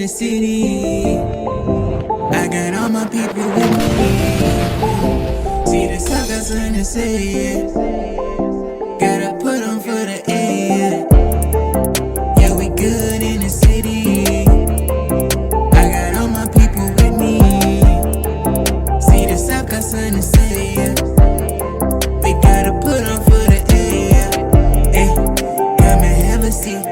the city. I got all my people with me. See the suckers in the city. Gotta put them for the A. Yeah, we good in the city. I got all my people with me. See the suckers in the city. We gotta put them for the A. Hey, come and have a seat.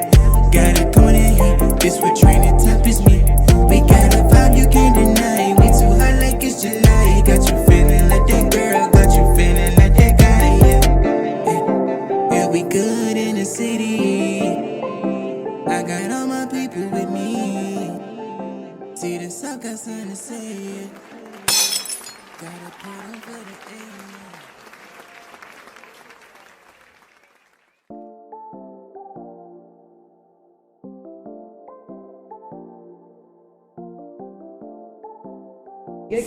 Got it going in here. This what training top is me. We got a vibe you can't deny. We too hot like it's July. Got you feeling like that girl. Got you feeling like that guy. Yeah, yeah, we good in the city. I got all my people with me. See the suckers in the city. Gotta put them for the air.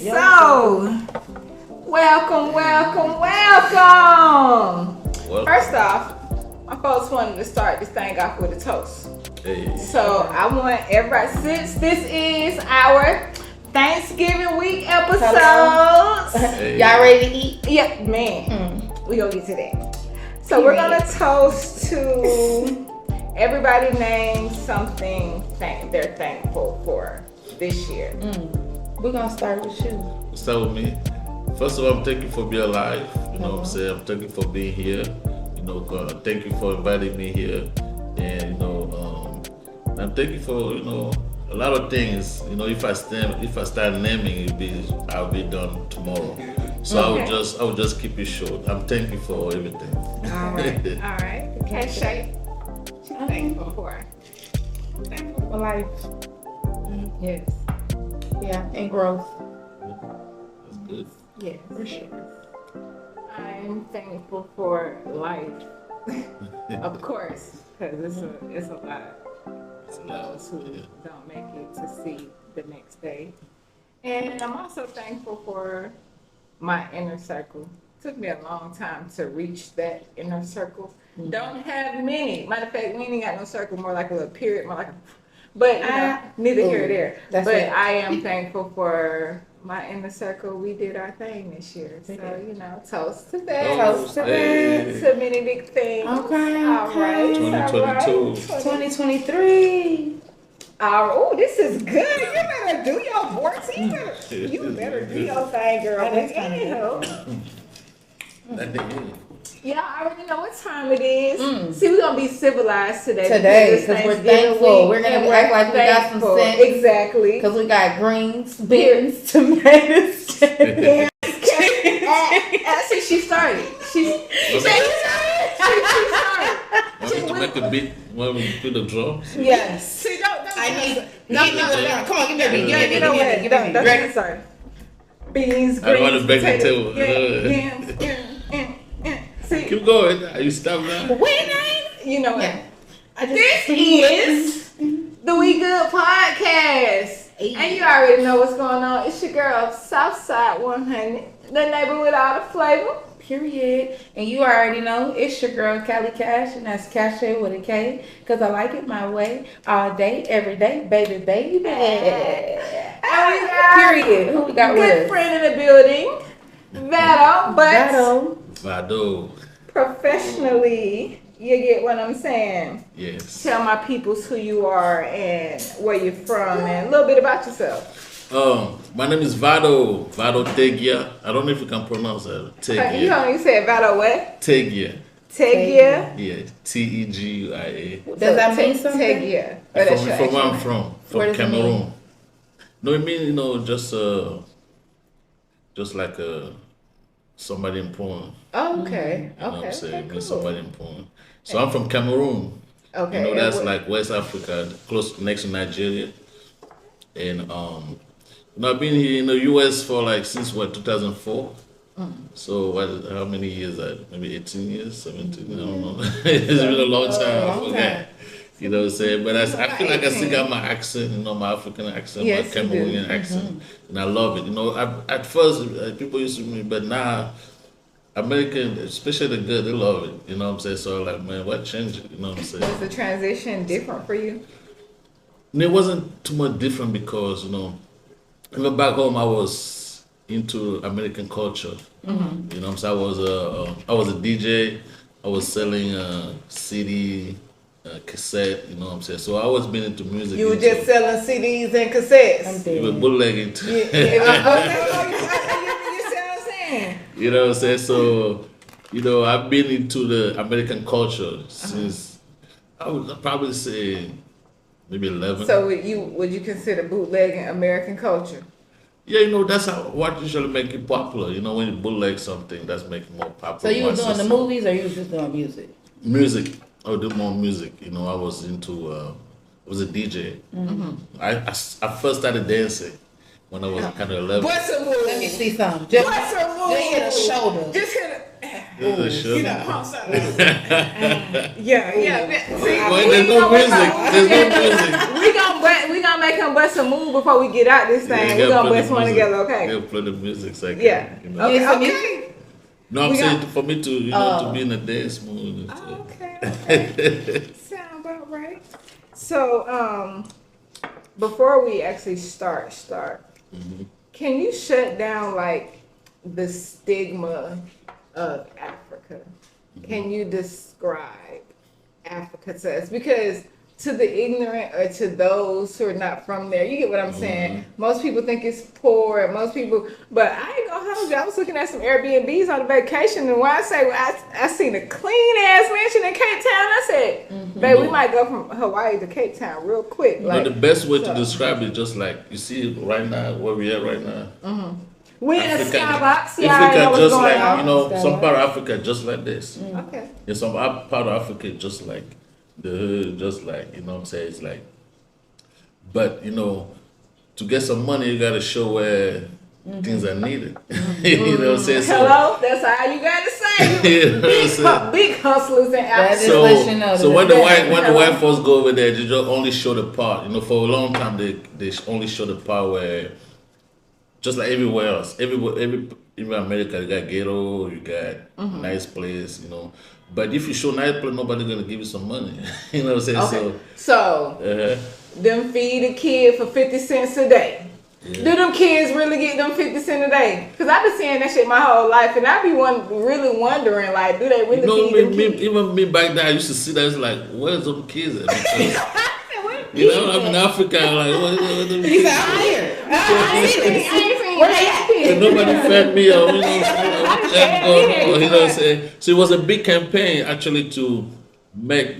So, welcome. First off, my folks wanted to start this thing off with a toast. Hey. So, I want everybody, since this is our Thanksgiving week episode. Hey. Y'all ready to eat? Yep, man. We gonna get to that. So, we're gonna toast to everybody name something they're thankful for this year. We're gonna start with you. Start with me. First of all, I'm thank you for being alive. You know what I'm saying? I'm thank you for being here. You know, thank you for inviting me here. And you know, I'm thank you for a lot of things. You know, if I start naming, I'll be done tomorrow. So Okay. I will just keep it short. I'm thank you for everything. All right. Okay, Shay. What you thankful for? Thankful for life. Yes. Yeah, and growth. That's good. Yes. For sure. I'm thankful for life. Of course, because it's a lot of those who don't make it to see the next day. And I'm also thankful for my inner circle. Took me a long time to reach that inner circle. Don't have many. Matter of fact, we ain't got no circle, more like a little period, more like a... But, neither here or there. That's but it. I am thankful for my inner circle. We did our thing this year. So, toast to that. Toast to Hey. To many big things. Okay, All right. 2022. 2023. Oh, this is good. You better do your voice. You better do your thing, girl. That is fine. Anyhow, That thing, y'all already know what time it is. See, we're going to be civilized today. Today, because we're thankful. We're going to act like we got some sense. Exactly. Because we got greens, beans, tomatoes. Yeah. See, she started. She started. Want me to make a beat when we do the drums? Yes. See, don't. No. Come on, give me a beat. You know what? Don't get started. Beans, greens, I don't want to beg the potatoes. table. Yeah. See, Keep going. Are you stop now? you know what? Yeah. This is the We Good podcast. And you already know what's going on. It's your girl, Southside 100, the neighbor with all the flavor. Period. And you already know it's your girl Callie Cash, and that's Cache with a K, because I like it my way, all day, every day, baby. And we got Period. Who we got with good us? friend in the building, Vado, but Vado. professionally, you get what I'm saying. Yes. Tell my peoples who you are and where you're from and a little bit about yourself. My name is Vado TEGUIA. I don't know if you can pronounce that. TEGUIA. You said Vado what? TEGUIA. Tegia. Yeah. TEGUIA. Does that mean something? Tegia. From where I'm from. Where From does it mean? Cameroon. No, it means just like somebody important. Oh, okay. You know what I'm saying? It means cool. somebody important. So I'm from Cameroon. Okay. You know, and that's what- like West Africa, close next to Nigeria. And I've been here in the US for like since 2004. So how many years? Maybe 18 years, 17. I don't know. It's been a long time. I forgot. You know what I'm saying? But I feel like I still got my accent, my African accent, Yes, my you do. Cameroonian accent, and I love it. At first people used to me, but now American, especially the good, they love it. You know what I'm saying? So like, man, what changed it? You know what I'm saying? Was the transition different for you? And it wasn't too much different because, even back home I was into American culture. You know what I'm saying? I was a DJ. I was selling CD, cassette, you know what I'm saying? So I always been into music. You were just selling CDs and cassettes. You were bootlegging too. You see what I'm saying? You know what I'm saying? So, I've been into the American culture since, I would probably say, maybe 11. So would you consider bootlegging American culture? Yeah, that's what usually make it popular. When you bootleg something, that's making more popular. So you were doing the movies or you was just doing music? Music. I would do more music. I was into, I was a DJ. I first started dancing when I was kind of 11. What's a move? Let me see something. Just, What's a move? just hit a shoulder. Just hit a... Sure. pump something. Yeah. Well, there's no music. We gonna make him bust a move before we get out this thing. We gonna bust one together, okay? Yeah, play the music second. Yeah. Okay. No, I'm saying for me to, to be in a dance mood. Okay. Sound about right. So, before we actually start, can you shut down like the stigma of Africa? Can you describe Africa to us? Because to the ignorant or to those who are not from there, you get what I'm saying? Most people think it's poor, but I ain't gonna hold you. I was looking at some Airbnbs on the vacation, and when I say I seen a clean ass mansion in Cape Town, I said, babe, we might go from Hawaii to Cape Town real quick. The best way to describe it, just like you see right now, where we are right now. We in a Starbucks. Africa just like, some part of Africa just like this. Okay. And some part of Africa just like the hood, just like, you know what I'm saying? It's like, but, to get some money, you got to show where things are needed. You know what I'm saying? Hello? That's all you got to say. Big hustlers in Africa. So when the white folks go over there, they just only show the part. For a long time, they only show the part where, just like everywhere else, every America, you got ghetto, you got nice place, But if you show nice place, nobody's gonna give you some money. You know what I'm saying? Okay. So them feed a kid for 50 cents a day. Yeah. Do them kids really get them 50 cents a day? Because I've been seeing that shit my whole life, and I be really wondering, like, do they really feed them kids? Even me back then, I used to see that. It's like, where's them kids at? Because, I'm in Africa, like, what them kids? And nobody fed me, or what's going on, you know what I'm saying? So it was a big campaign, actually, to make,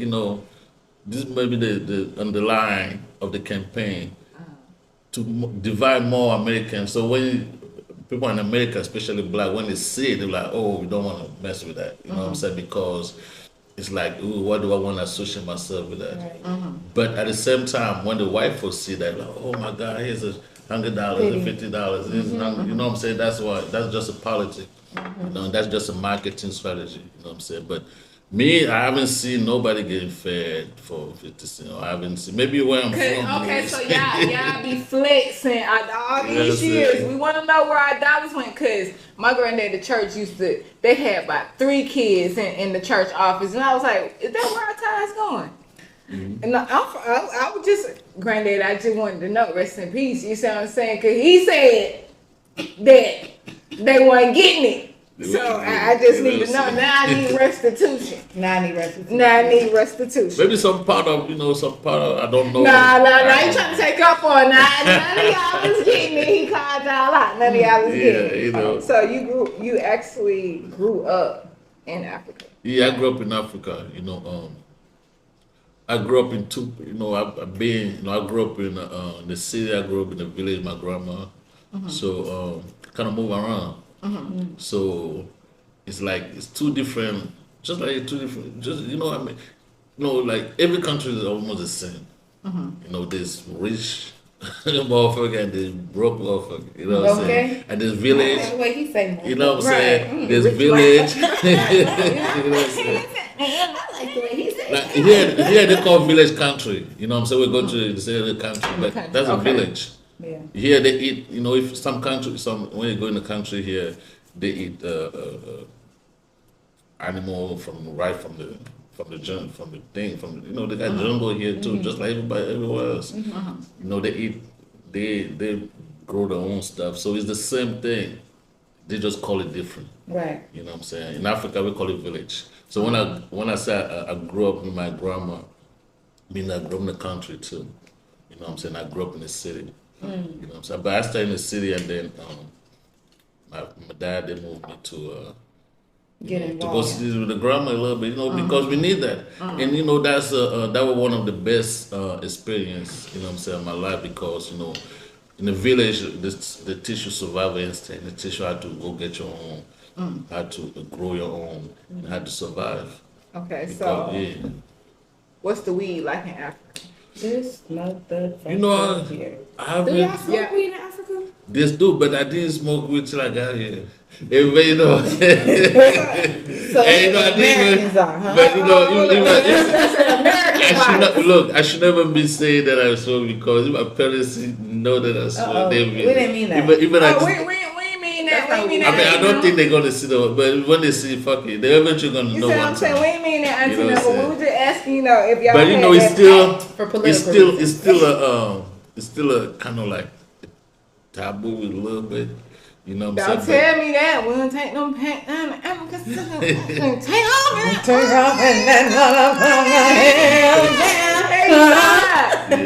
this may be the underlying of the campaign, to divide more Americans. So when people in America, especially black, when they see it, they're like, oh, we don't want to mess with that. You know what I'm saying? Because it's like, ooh, why do I want to associate myself with that? Right. But at the same time, when the white folks see that, like, oh my God, here's $100 and $50. You know what I'm saying? That's just a politic. That's just a marketing strategy. You know what I'm saying? But me, I haven't seen nobody getting fed for 50 cents. I haven't seen. Maybe where I'm from. Okay, so y'all be flexing after all these years. We want to know where our dollars went, because my granddad, the church they had about 3 kids in the church office, and I was like, is that where our time's going? And I was just, granddad, I just wanted to know, rest in peace, you see what I'm saying? Because he said that they weren't getting it. So I just need to know. Now I need restitution. Maybe some part of, I don't know. Nah, you trying to take up on that. None of y'all was getting it. He called y'all out. None of y'all was getting it. So you actually grew up in Africa. Yeah, I grew up in Africa. I grew up in two, I grew up in the city, I grew up in the village, my grandma. So kind of move around. So it's like it's two different, like every country is almost the same. There's rich motherfucker and there's broke motherfucker. You know what I'm saying? And there's village. That's the way he say more. You know what I'm saying? There's village. You know what I'm saying? I like the way he said. Like here they call village country. You know what I'm saying? We go to the same country, but that's a village. Yeah. Here they eat, if some country, when you go in the country here, they eat animal from from the thing, you know, they got jungle here too, just like everybody everywhere else. You know, they grow their own stuff, so it's the same thing. They just call it different. Right. You know what I'm saying? In Africa, we call it village. So when I say I grew up with my grandma, I mean I grew up in the country too. You know what I'm saying? I grew up in the city. You know what I'm saying? But I started in the city, and then my dad, they moved me to Get to go involved. see with the grandma a little bit, you know, because we need that. And you know, that was one of the best experience, you know what I'm saying, in my life, because you know, in the village, they teach you survival instinct. They teach you how to go get your own, how to grow your own, and how to survive. Okay, Because, so yeah. what's the weed like in Africa? This not the You know, here. I Do y'all haven't smoke Yeah. weed in Africa? this do, but I didn't smoke weed till I got here. Everybody you know. So And, you know, I didn't Americans are, huh? But you know, That's an American I should vibe. not, look. I should never be saying that I smoke, because if my parents know that I smoke, they we didn't mean that. Even I Oh, just, we mean that. We mean I that. mean, I auntie don't number. think they're gonna see that, but when they see, fuck it, they're eventually gonna You know see what one I'm saying? We time. ain't mean that, auntie You know what I'm number. We saying? were just asking, you know, if y'all But you had know, that For political it's still a kind of like taboo a little bit. You know what I'm Don't saying? tell me that. We don't take them paint. Take off it. Turn off and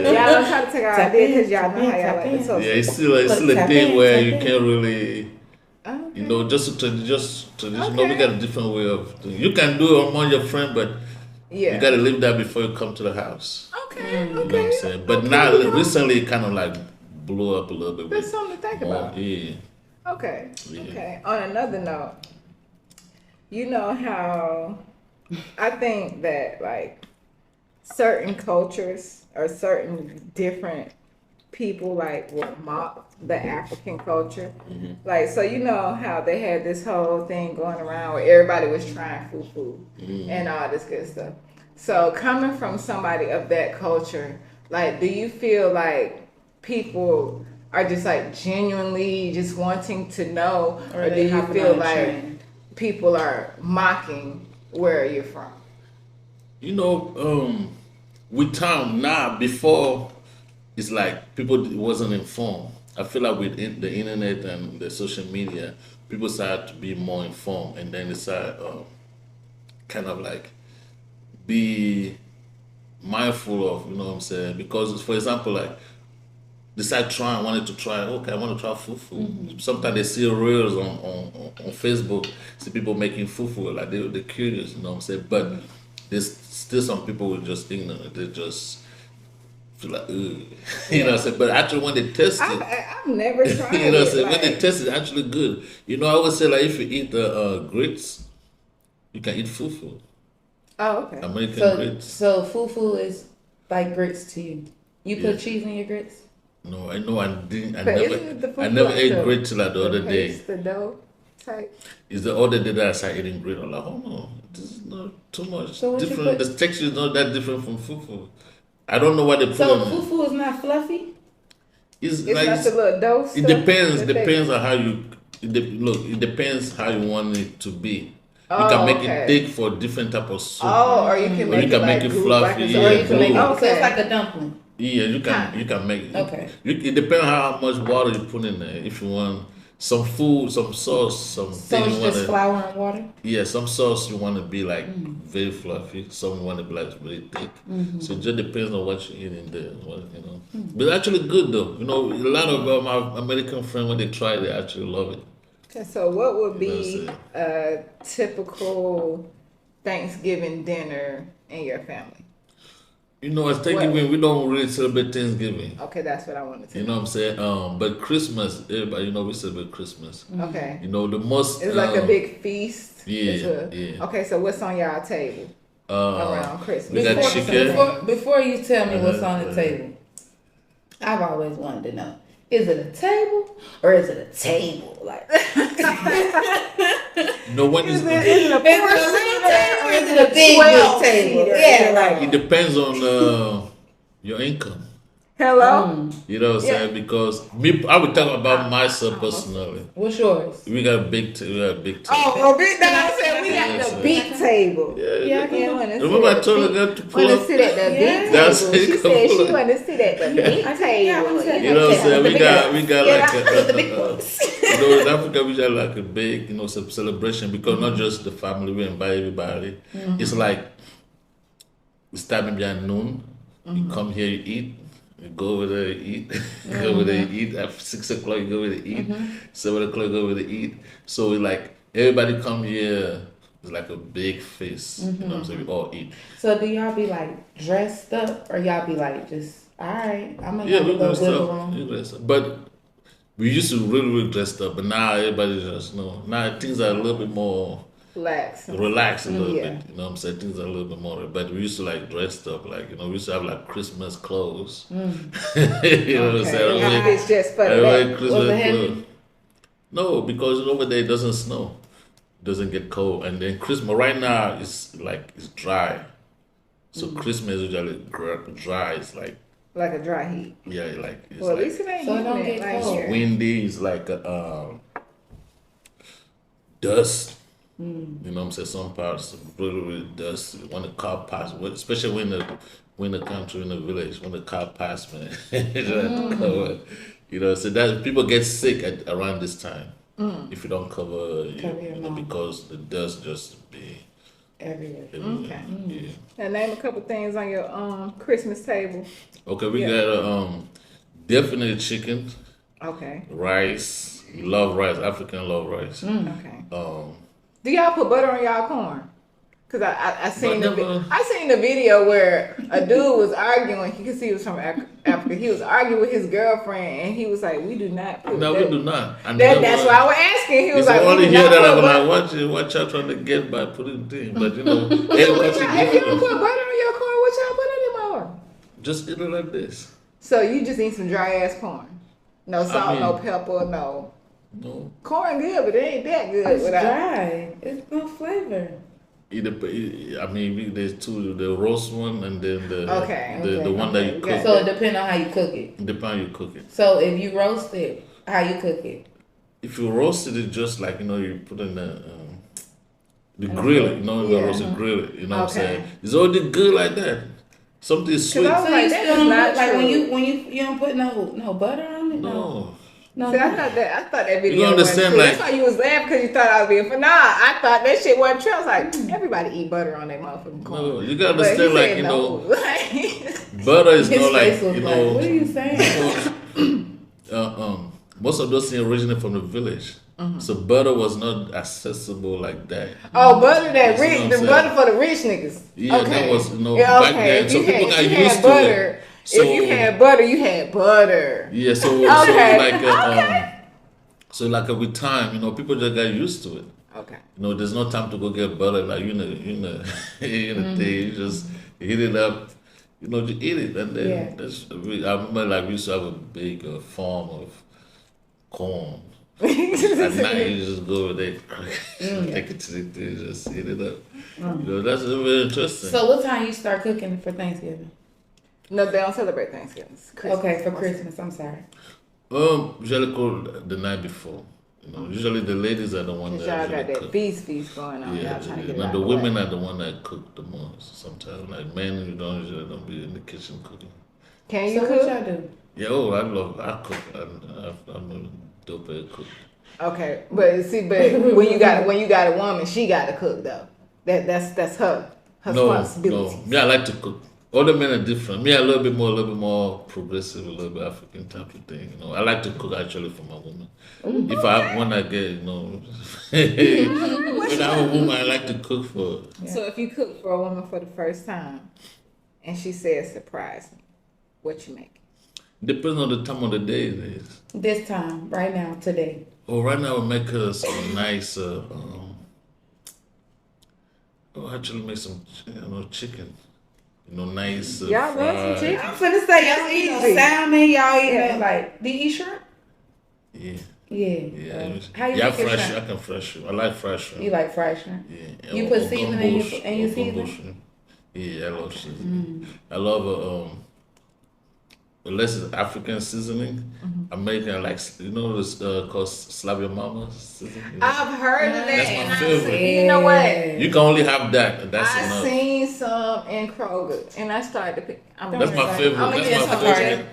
then Y'all don't try to take our idea because y'all know how y'all like to talk. Yeah, it's still a Tap thing in, where tap you in. can't really. Okay. You know, just traditional. We Okay. got a different way of doing. You can do it among your friend, but Yeah. you gotta leave that before you come to the house. Okay. You know what Okay. I'm saying? But now, recently, it kind of like blew up a little bit. That's with something to think more- about. Yeah. Okay. Yeah. Okay. On another note, you know how I think that like certain cultures or certain different people like will mock the African culture. Like, so you know how they had this whole thing going around where everybody was trying fufu and all this good stuff. So coming from somebody of that culture, like, do you feel like people are just like genuinely just wanting to know, or do they you hopping feel on the like train? people are mocking where you're from? You know, with time now, before, it's like people wasn't informed. I feel like with the internet and the social media, people started to be more informed, and then they started kind of like be mindful of, you know what I'm saying? Because, for example, like, they start wanted to try, okay, I want to try fufu. Sometimes they see reels on Facebook, see people making fufu, like they're curious, you know what I'm saying? But there's still some people who are just ignorant. They just feel like, ugh. You know what I'm saying? But actually, when they test it, I've never tried you know what I'm it. saying? When they Like, test it, it's actually good. You know, I always say, like, if you eat the grits, you can eat fufu. oh, okay. American grits. So fufu is like grits to you. You put Yeah. cheese in your grits? No, I know I didn't. But isn't the I fufu never like ate the- grits till like the other day. paste, the dough type. Is the other day that I started eating grits. I'm like, oh no, this is not too much So what you different. put- The texture is not that different from fufu. I don't know what they put So in it. fufu is not fluffy? It's It's like not the little dough it stuff depends. that they- Depends on how you look. It depends how you want it to be. You Oh, can make okay. it thick for different type of soup. Oh, or you can Or make you can it make like it glue, fluffy, like a- yeah, Or you can make it, glue. so Okay. it's like a dumpling. Yeah, you can Huh. you can make it. Okay. It depends on how much water you put in there. If you want some food, some sauce, some So thing it's you just want to. flour and water? Yeah, some sauce you want to be like very fluffy. Some you want to be like really thick. So it just depends on what you eat in there. What, you know, but it's actually good though. You know, a lot of my American friends when they try, it, they actually love it. Okay, so what would You know be what a typical Thanksgiving dinner in your family? You know, as Thanksgiving, we don't really celebrate Thanksgiving. Okay, that's what I wanted to You know. know what I'm saying? But Christmas, everybody, you know, we celebrate Christmas. Okay. You know, the most. It's like a big feast. yeah, It's a- yeah. Okay, so what's on y'all table around We Christmas? got Before- chicken. Before you tell me what's on the Uh-huh. table, I've always wanted to know: is it a table or is it a table? Like, No one is. Is it a is it a real table or is it a big 12 table? seater? Yeah, like It depends on your income. Hello? You know what I'm saying? Because me, I would talk about myself personally. What's yours? We got a big table. Oh, big dog said we Yeah, got so- the big table. Yeah, I can. Remember I told her that to pull Want to up? sit at the big table. That's it, She come said she on. wanted to sit at the big table. You know what I'm saying? We got like with the big boys. you know, in Africa we got like a big, you know, celebration because not just the family, we invite everybody. It's like we start maybe at noon. You come here, you eat. You go over there, you eat. You go over there, you eat. At 6 o'clock, you go over there, eat. 7 o'clock, you go over there, eat. So we like everybody come here. It's like a big feast. You know what I'm saying? We all eat. So do y'all be like dressed up, or y'all be like just all right? I'm gonna Yeah, have a we little dressed wiggle up. room. We dressed up. But we used to really dressed up, but now everybody just now things are a little bit more Relax. relaxed a little Yeah. bit. You know what I'm saying? Things are a little bit more. But we used to like dressed up, like we used to have like Christmas clothes. you know what I'm saying? And it's just for I the wear back. Christmas Was it heavy? clothes. No, because over there it doesn't snow, it doesn't get cold, and then Christmas right now it's like it's dry. So Christmas is usually dry. It's like Like a dry heat. yeah, like it's Well, at like least it ain't So it don't humid get like cold. here. windy. It's like dust. You know what I'm saying? Some parts really dust. When the car pass, especially when the country in the village, when the car pass, man, you know. So that people get sick around this time if you don't cover, Cover your mouth. because the dust just be Everywhere. Okay. Yeah. And name a couple things on your Christmas table. Okay, we Yeah. got definitely chicken, Okay. rice. We love rice. African love rice. Okay. Um, Do y'all put butter on y'all corn? Cause I seen But never- I seen the video where a dude was arguing. You can see he was from Africa. He was arguing with his girlfriend, and he was like, "We do not put no, that." we do not. And That's why I was asking. He was It's like, only "We do here not that put I'm butter." like, watch y'all trying to get by putting things, but If you don't put butter on your corn, what y'all put on your corn? just eat it like this. So you just eat some dry ass corn. No salt, mean- no pepper, no. No, Corn good, but it ain't that good It's without. dry. It's no flavor. I mean, there's two: the roast one and then the Okay, the one that you okay. cook. So it depends on how you cook it. Depends how you cook it. So if you roast it, how you cook it? If you roast it, it's just like you put in the grill it. You roast it, grill it. You know what I'm Okay. saying? It's already good like that. Something sweet. I was So like, you that still is don't not put, like true. when you don't put no butter on it? No. No. See, I thought that video. You understand, wasn't true. like- That's why you was laughing because you thought I was being funny. Nah, I thought that shit wasn't true. I was like, everybody eat butter on their motherfucking corn. No, you gotta But he understand, like said no. Like, butter is His not like face was like, what are you saying? most of those things originate from the village. So butter was not accessible like that. oh, butter that You see rich, what the I'm butter for the rich niggas. Yeah, okay. that was Yeah, back okay. then. If So you people had, got if you used had to butter, it. So if you had butter, you had butter. yeah, so Okay. so like with time, people just got used to it. Okay. There's no time to go get butter. Like thing, you just heat it up. You eat it, and then Yeah. I remember like we used to have a big farm of corn. At night, you just go over there, take it to the thing, just eat it up. That's very interesting. So what time you start cooking for Thanksgiving? No, they don't celebrate Thanksgiving. It's Christmas. Okay, for Christmas. I'm sorry. Usually cook the night before. Usually the ladies are the ones Cause that y'all got usually that cook. feast going on. Yeah, Y'all trying to get it now out the the women way. are the one that cook the most. Sometimes, like men, usually don't be in the kitchen cooking. Can you So cook? what y'all do? Yeah, I cook. I'm a dope at cook. Okay, but when you got a woman, she got to cook though. That's her responsibility. No. Me, I like to cook. All the men are different. Me, a little bit more progressive, a little bit African type of thing. I like to cook actually for my woman. If I have one, I get when I have a woman, I like to cook for. So if you cook for a woman for the first time, and she says surprise me, what you make? Depends on the time of the day it is. This time, right now, today. Oh, right now we make her some nice. Actually make some chicken. Nice. Y'all love some chicken? I'm finna say y'all eat salmon. Y'all eat like do you eat shrimp? Yeah. Yeah. How you Yeah, make your fresh. shrimp? I can fresh shrimp. I like fresh shrimp. You like fried shrimp? Yeah. You put seasoning in your seasoning? Yeah, I love seasoning. I love unless it's African seasoning, Mm-hmm. American like this called Slap Your Mama seasoning. I've heard of that. That's my and I favorite. seen- You know what? You can only have that. And that's I enough. seen some in Kroger, and I started to pick. That's my favorite. I'm gonna That's get my some. favorite.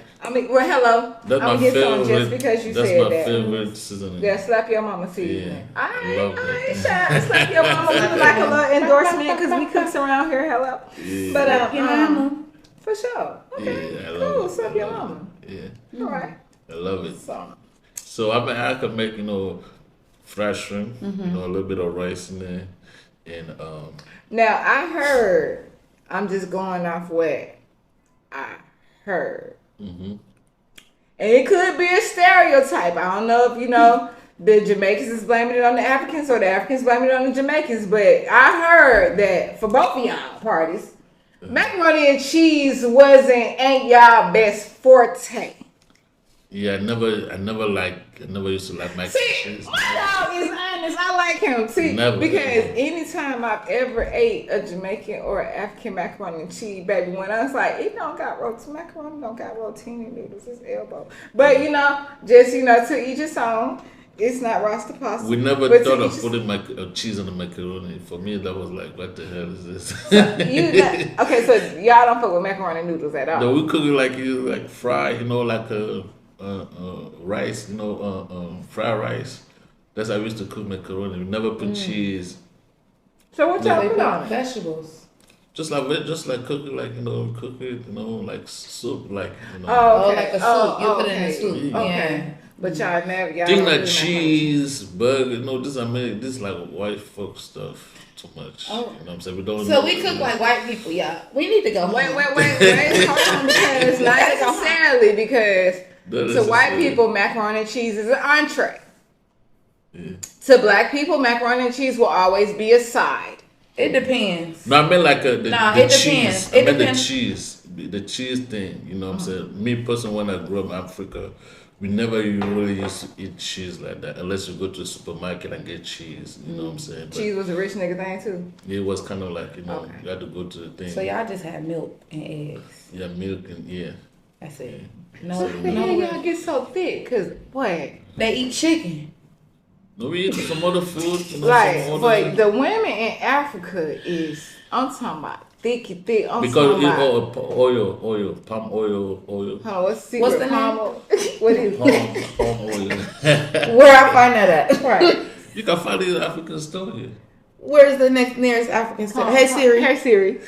Well, hello. That's I'm my gonna get some favorite. just because you That's said my that. favorite seasoning. Yeah, slap your mama seasoning. Yeah, I love I that. ain't shy. Slap your mama look like a little endorsement because we cooks around here. Hello. Yeah. But Your mama. for sure. Okay. Yeah, I love Cool. it. Slap I your love mama. it. Yeah, All right. I love it. So. So I could make fried shrimp, a little bit of rice in there, and Now I heard. I'm just going off what I heard. mhm. And it could be a stereotype. I don't know if the Jamaicans is blaming it on the Africans or the Africans blaming it on the Jamaicans, but I heard that for both of y'all parties, macaroni and cheese ain't y'all best forte. Yeah, I never used to like mac and See, cheese. my dog is honest. I like him. See, Never. because anytime I've ever ate a Jamaican or African macaroni and cheese, baby, when I was like, it don't got macaroni don't got rotini noodles, it's elbow. But just to each his own. It's not roster pasta. We never but thought to of each putting cheese on the macaroni. For me, that was like, what the hell is this? okay, so y'all don't fuck with macaroni noodles at all. No, we cook it like fry, like rice, fried rice. That's how we used to cook macaroni. We never put cheese. So what y'all They put on put it? vegetables. Just like cook it like soup, like Oh, okay. Like a soup. You put it in a okay. soup. Okay. Yeah. But y'all never things don't like do cheese, burger. This is like white folk stuff too much. Oh. You know what I'm saying? We don't. So we cook like white people, y'all. We need to go home. Wait. Hold on, because not necessarily because to white people, macaroni and cheese is an entree. Yeah. To black people, macaroni and cheese will always be a side. It depends. No, I meant like the it cheese. depends. I It meant depends. the cheese thing. You know what I'm saying? Me personally, when I grew up in Africa, we never really used to eat cheese like that unless you go to the supermarket and get cheese. You know what I'm saying? But Cheese was a rich nigga thing too. it was kind of like Okay. you had to go to the thing. So y'all just had milk and eggs. Yeah, milk and yeah. That's it. Yeah. No, How the hell no. y'all get so thick? Cause what? They eat chicken. No, we eat some other food. Like, some but other, the women in Africa I'm talking about thick. I'm because talking it about. oil, palm oil. Hold on, what's the secret? What's the name? palm oil? What is it? Palm oil. Where I find that at? Right. You can find it in African store here. Where's the nearest African store? Hey Siri. Hey Siri.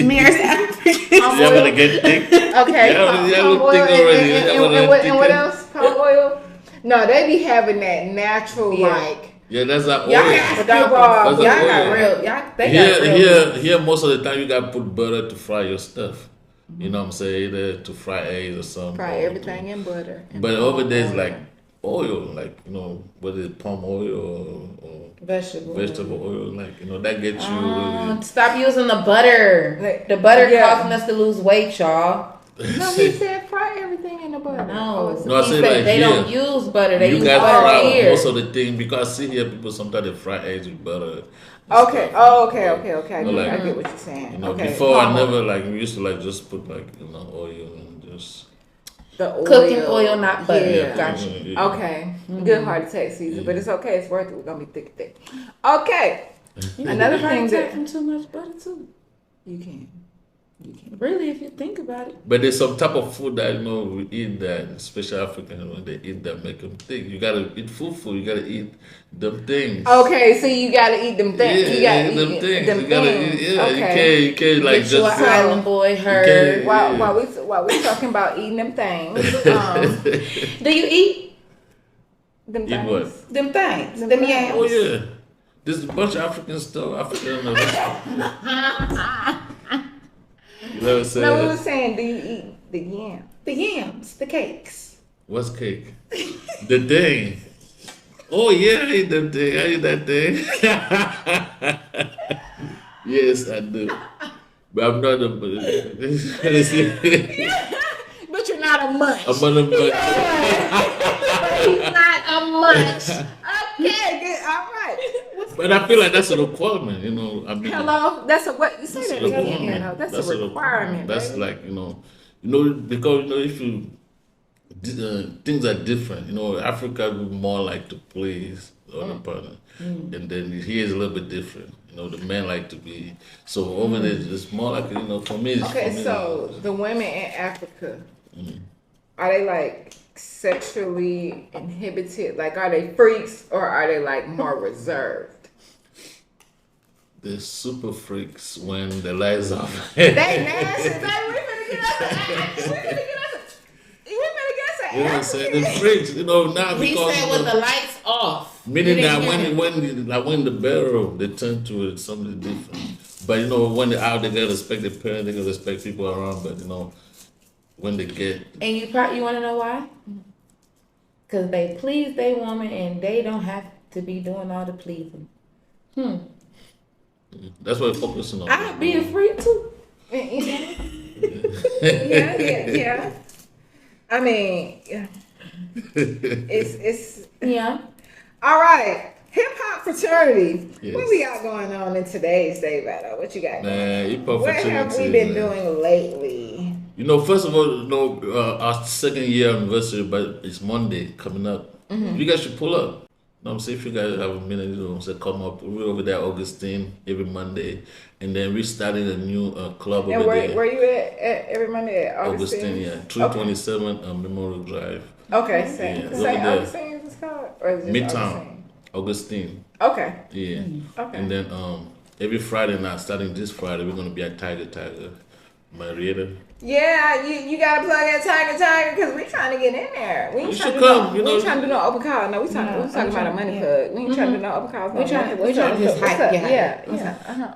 Nearest African. Palm You're oil. gonna get thick. Okay. Yeah, palm yeah, oil thick already. and what else? Palm oil. No, they be having that natural Yeah. like. Yeah, that's that oil. Y'all got Dog, That's y'all a got oil. real. They got real. Here, most of the time you gotta put butter to fry your stuff. You know what I'm saying? Either to fry eggs or something. Fry everything in butter. and But over palm there it's oil. like oil, like whether it's palm oil or vegetable oil, like that gets you really. Stop using the butter. Like, The butter yeah. causing us to lose weight, y'all. No, he said fry everything in the butter. No, it's- No, I he said said like they here. don't use butter. They You use guys butter fry here. most of the thing because I see here people sometimes they fry eggs with butter. and Okay. stuff. Oh, okay. I No, get like, what you're saying. Okay. before I palm never oil. we used to just put oil and just The oil. Cooking oil, not butter. Yeah. Gotcha. yeah. Okay. Good heart attack season, but it's okay. It's worth it. We're gonna be thick. Okay. Another thing that from too much butter too. you can. Really, if you think about it. But there's some type of food that we eat that, especially African when they eat that make them think. You gotta eat food. You gotta eat them things. Okay, so you gotta eat them things. Yeah, you gotta eat them eat things. them You gotta things. eat. Yeah, Okay. you can't like Get you just. an island boy herd. can't- While we talking about eating them things, Do you eat them Eat things. what? them things? Them Them things. yams? Oh yeah, there's a bunch of African stuff. African. You know what I'm saying? No, we were saying, do you eat the yam? The yams, the cakes. What's cake? The thing. Oh yeah, I eat that thing. I eat that thing. Yes, I do. But I'm not a. But you're not a munch. I'm not a. But he's not a munch. Okay, good. All right. But I feel like that's a requirement, I mean. Hello, that's a what? Say That's that a again. requirement. That's a requirement. That's baby. like because if you things are different. Africa we more like to please the other partner, and then here is a little bit different. The men like to be so over there. It's more like for me. Okay, for me, so the women in Africa, are they like sexually inhibited? Like, are they freaks or are they like more reserved? they're super freaks when the lights off. They nasty. Like, we finna get us. We finna get us. You know what I'm saying? The freaks, now He because said with the lights off. meaning that when the barrel they turn to it something different. But when they're out, they gotta respect their parents, they gotta respect people around. But when they get And you want to know why? Because they please their woman and they don't have to be doing all the pleasing. that's what we're focusing on. I'd be a freak too. Yeah. I mean, it's Yeah. all right. Hip-Hop Fraternity. Yes. What we got going on in today's day, Vado? What you got? Man, Hiphop What have we been doing lately? First of all, our second year anniversary, but it's Monday coming up. You guys should pull up. I'm saying if you guys have a minute, come up. We're over there, Augustine, every Monday, and then we're starting a new club And over where there. you at every Monday at Augustine, yeah, 327 Memorial Drive, Okay, same. Yeah, Same over there. Augustine is it called? Or is it just Midtown, Augustine. Okay. Yeah, Okay. and then every Friday night, starting this Friday, we're gonna be at Tiger, Marietta. Yeah, you gotta plug in Tiger because we trying to get in there. We ain't You trying should to come, we ain't trying to do no open call. No, we talking about a money plug. We ain't trying to do no open calls. We trying to just hype you. Yeah.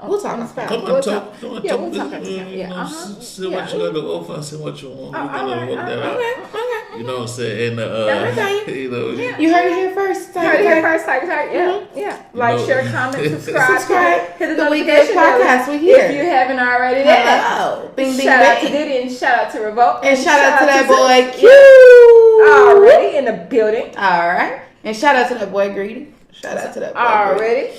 We'll talk about it. Come We'll talk. talk. Yeah, we'll talk about it. Yeah. See what you got to offer. See what you want. We're gonna work that out. Okay. You know what I'm saying? And Yeah. You heard it here first. You heard it here first, Tiger. Yeah. Like, share, comment, subscribe. Hit the We Good notification bell podcast. We here. if you haven't already done. Hello. Bing, bing, Shout out to bing. Diddy and shout out to Revolt. And shout out to that boy Q. Already in the building. All right. And shout out to that boy Greedy. Shout out to that boy Already.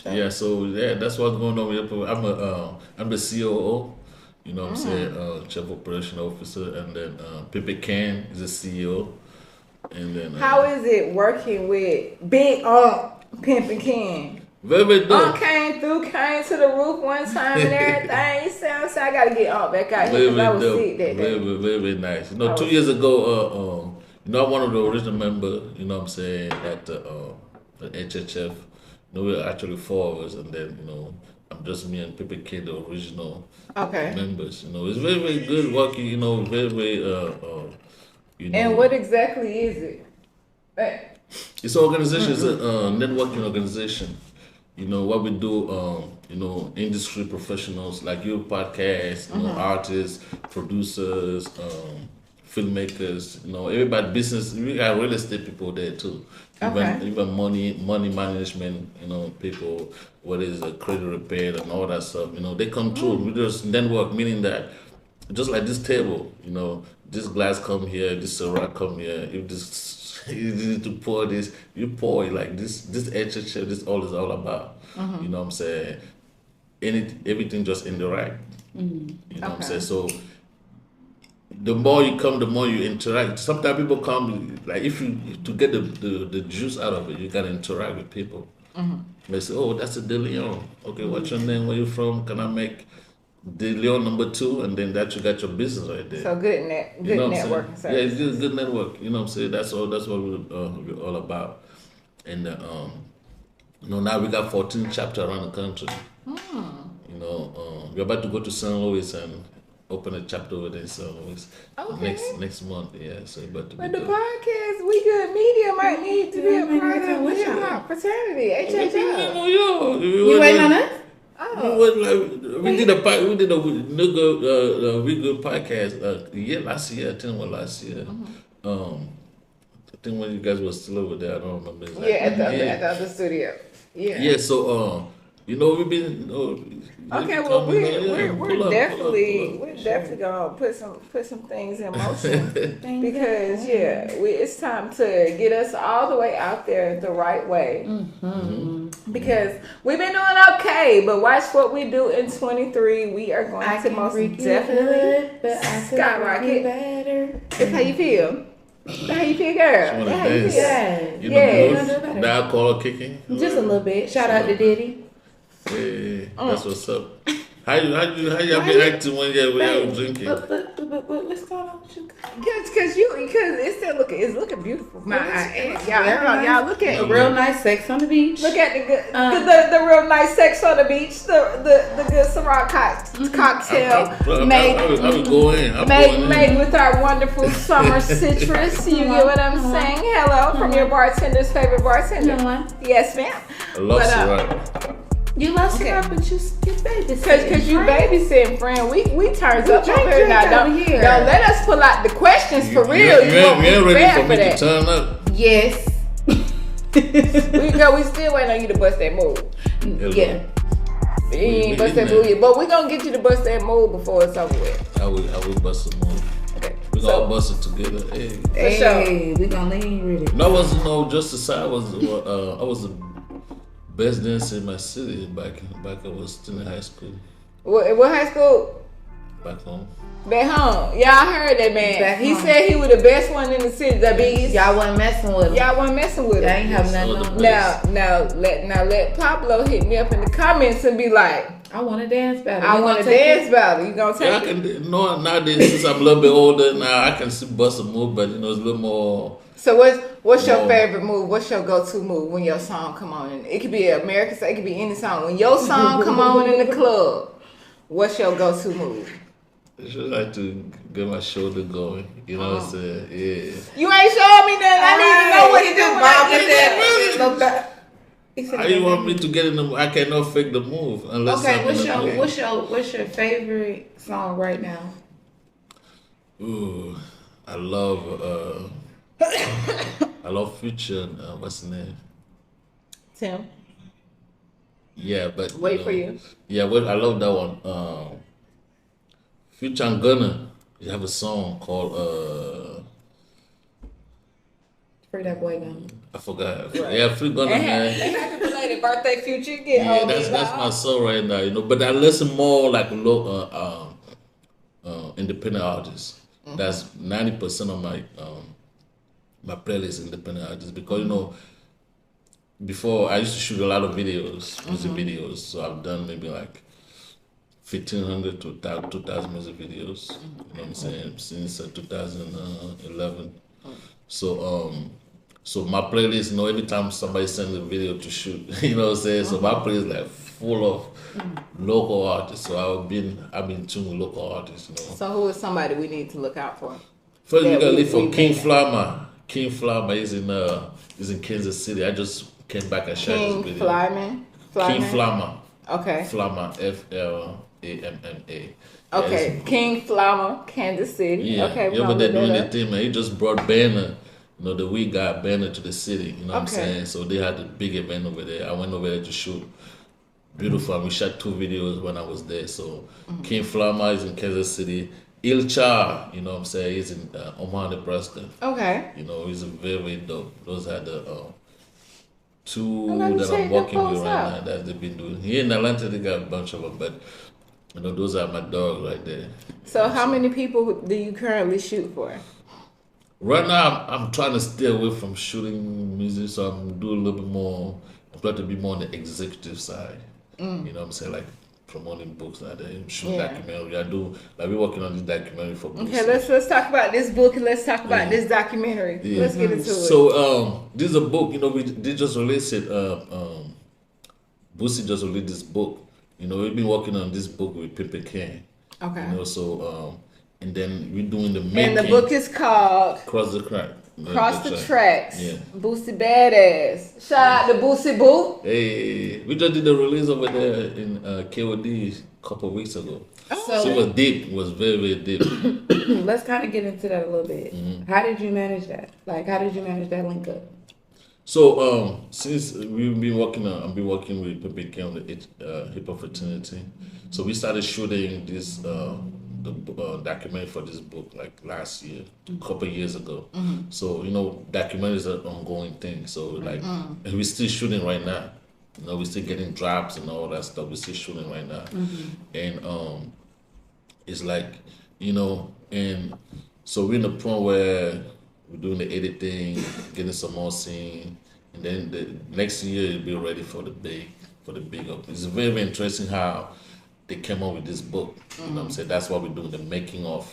Yeah, so that's what's going on with Hiphop. I'm the COO. You know what I'm saying? Chief Operation Officer, and then Pepe Can is the CEO. And then How is it working with Big Pimp and Ken? very dope. Came to the roof one time and everything. You sound so I gotta get back out here Very because I was dope. sick that day. Very nice. 2 years ago, I'm one of the original members. You know what I'm saying? At the HHF. We were actually 4 of us, and then I'm just me and Pepe Kid, the original members. It's very, very good working. Very, very. And what exactly is it? It's an organization. It's a networking organization. What we do. Industry professionals like you, podcasts. Artists, producers, filmmakers. Everybody, business. We got real estate people there too. Even money management, people, what is a credit repair and all that stuff, they come through. We just network, meaning that just like this table, this glass come here, this Ciroc come here. If this you need to pour this, you pour it like this HHF, this all is all about. You know what I'm saying? Everything just interact. You know what I'm saying? So the more you come, the more you interact. Sometimes people come, like to get the juice out of it, you gotta interact with people. They say, "Oh, that's a De Leon. Okay, what's your name? Where you from? Can I make De Leon #2?" And then that you got your business right there. So good networking service. Yeah, it's just good network. You know what I'm saying? That's all. That's what we're all about. And now we got 14 chapters around the country. We're about to go to St. Louis and open a chapter over there in St. Louis next month. Yeah, so about to. But the podcast, We Good Media, might need to be a part of the Hiphop Fraternity, HHF. You waiting on us? We did a We Good podcast last year. I think it was last year. I think when you guys were still over there, I don't remember exactly. Yeah, at the other studio. Yeah. Yeah, so You know, we've been. You know, Okay, you well come, you know, yeah, we're pull definitely up. gonna put some things in motion because it's time to get us all the way out there the right way. Because we've been doing okay, but watch what we do in 23. We are going to most definitely skyrocket. That's how you feel. That's how you feel, girl. She wanna That's how you dance. feel. You know, Yes. the alcohol kicking. Just a little bit. Shout out to Diddy. Yeah, that's what's up. How you been acting when you're drinking? What's going on with you? Because it's looking beautiful. Y'all look at A real nice sex on the beach. Look at the good, the real nice sex on the beach. The good Ciroc cocktail made with our wonderful summer citrus. You get what I'm saying? Hello from your bartender's favorite bartender. Yes, ma'am. I love Ciroc. You love Ciroc, but you babysitting. Because you babysitting, friend. We turns up drink over here now. Don't let us pull out the questions for real. You ain't ready for me to turn up? Yes. We still waiting on you to bust that move. Yeah. You ain't bust that move yet. But we gonna get you to bust that move before it's over with. I will bust a move. Okay. We gonna bust it together. Hey. Hey, we gonna lean with it. No, just to say I was the best dancer in my city back I was still in high school. What high school? Back home. Back home. Yeah, I heard that, man. He said he was the best one in the city. The bees. Y'all wasn't messing with him. Y'all ain't have nothing on. Let Pablo hit me up in the comments and be like, I want to dance battle. I want to dance battle. You gonna take it? No, nowadays since I'm a little bit older now, I can still bust a move, but it's a little more. So what's your favorite move? What's your go-to move when your song come on? And it could be an American song, it could be any song. When your song come on in the club, what's your go-to move? I just like to get my shoulder going. You know what I'm saying? Yeah. You ain't showing me nothing. I need to know what you doing. How you want me to get in the? I cannot fake the move unless. Okay, what's your favorite song right now? Ooh, I love Future. What's the name? Tim. Yeah, but Wait for you. Yeah, I love that one. Future and Gunna, you have a song called Free That Boy Gunna. I forgot. Right. Yeah, Free Gunna, man. Happy belated birthday, Future. That's my song right now, you know. But I listen more like independent artists. Mm-hmm. That's 90% of my playlist independent artists because you know. Before I used to shoot a lot of videos, music videos. So I've done maybe like 1,500 to 2,000 music videos. You know what I'm saying? Since 2011. So my playlist, you know, every time somebody sends a video to shoot, you know what I'm saying? So my playlist like full of local artists. So I've been tuned with local artists, you know. So who is somebody we need to look out for? First we gotta look for King Flama. King Flama is in Kansas City. I just came back and shared this video. King Flama. Okay. Flama, F-L-A-M-M-A. Okay, yes. King Flama, Kansas City. Yeah. Okay, but they're doing their thing, man. He just brought Banner, you know, the We Got Banner to the city. You know what I'm saying? So they had a big event over there. I went over there to shoot. Beautiful. And we shot 2 videos when I was there. So King Flama is in Kansas City. Ilcha, you know what I'm saying? He's in Omaha, Nebraska. Okay. You know, he's a very, very dope. Those are the 2 that I'm working with right now that they've been doing. Here in Atlanta, they got a bunch of them, but you know, those are my dogs right there. So how many people do you currently shoot for? Right now, I'm trying to stay away from shooting music, so I'm doing a little bit more. I'm trying to be more on the executive side. You know what I'm saying? Like promoting books like that, shoot documentary. I do, like we're working on this documentary for books. Okay, let's talk about this book and let's talk about this documentary. Yeah. Let's get into it. So this is a book, you know, they just released it. Boosie just released this book. You know, we've been working on this book with Pimpin' Ken. Okay. You know, so and then we're doing the making. And the book is called Cross the Crack. Cross the Tracks. Yeah. Boosie Badass. Shout out to Boosie Boo. Hey, we just did the release over there in KOD a couple of weeks ago. So it was deep. It was very, very deep. Let's kind of get into that a little bit. How did you manage that? Like, how did you manage that link up? So since I've been working with PPK on the Hiphop Fraternity. So we started shooting this documentary for this book like last year, a couple of years ago. So documentary is an ongoing thing. So like, and we're still shooting right now. We're still getting drops and all that stuff. We're still shooting right now, and it's like, and so we're in the point where we're doing the editing, getting some more scene, and then the next year it'll be ready for the big up. It's very, very interesting how they came up with this book. You know what I'm saying? That's why we're doing the making of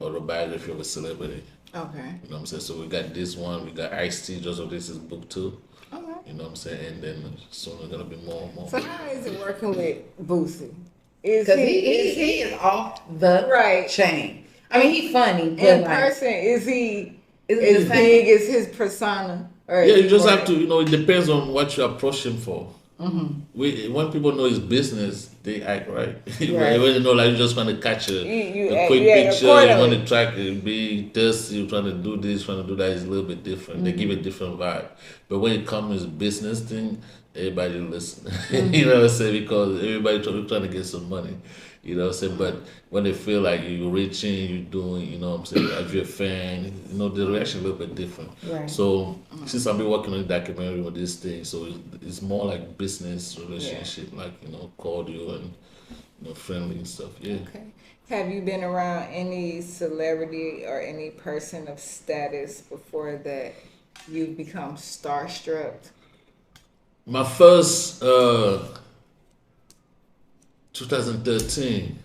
autobiography of a celebrity. Okay. You know what I'm saying? So we got this one, we got Ice-T, just of this is book 2. Okay. You know what I'm saying? And then soon there's gonna be more and more. So how is it working with Boosie? Is Because he is off the Right. chain. I mean, he's funny, but in like, person? Is he is it as the same? big as his persona? Or Yeah, is you he just more- have to, it depends on what you approach him for. When people know his business, they act right. Right. When you know, like, you just want to catch You a act- quick yeah, picture, you accordingly. want to track it, be thirsty, you're trying to do this, trying to do that, is a little bit different. They give a different vibe. But when it comes to business thing, everybody listen. You know what I'm saying? Because everybody trying to get some money. You know what I'm saying? But when they feel like you're reaching, you're doing, you know what I'm saying, if you're a fan, the reaction a little bit different. Right. So since I've been working on the documentary with this thing, so it's more like business relationship, like, cordial and friendly and stuff. Yeah. Okay. Have you been around any celebrity or any person of status before that you've become starstruck? My first 2013,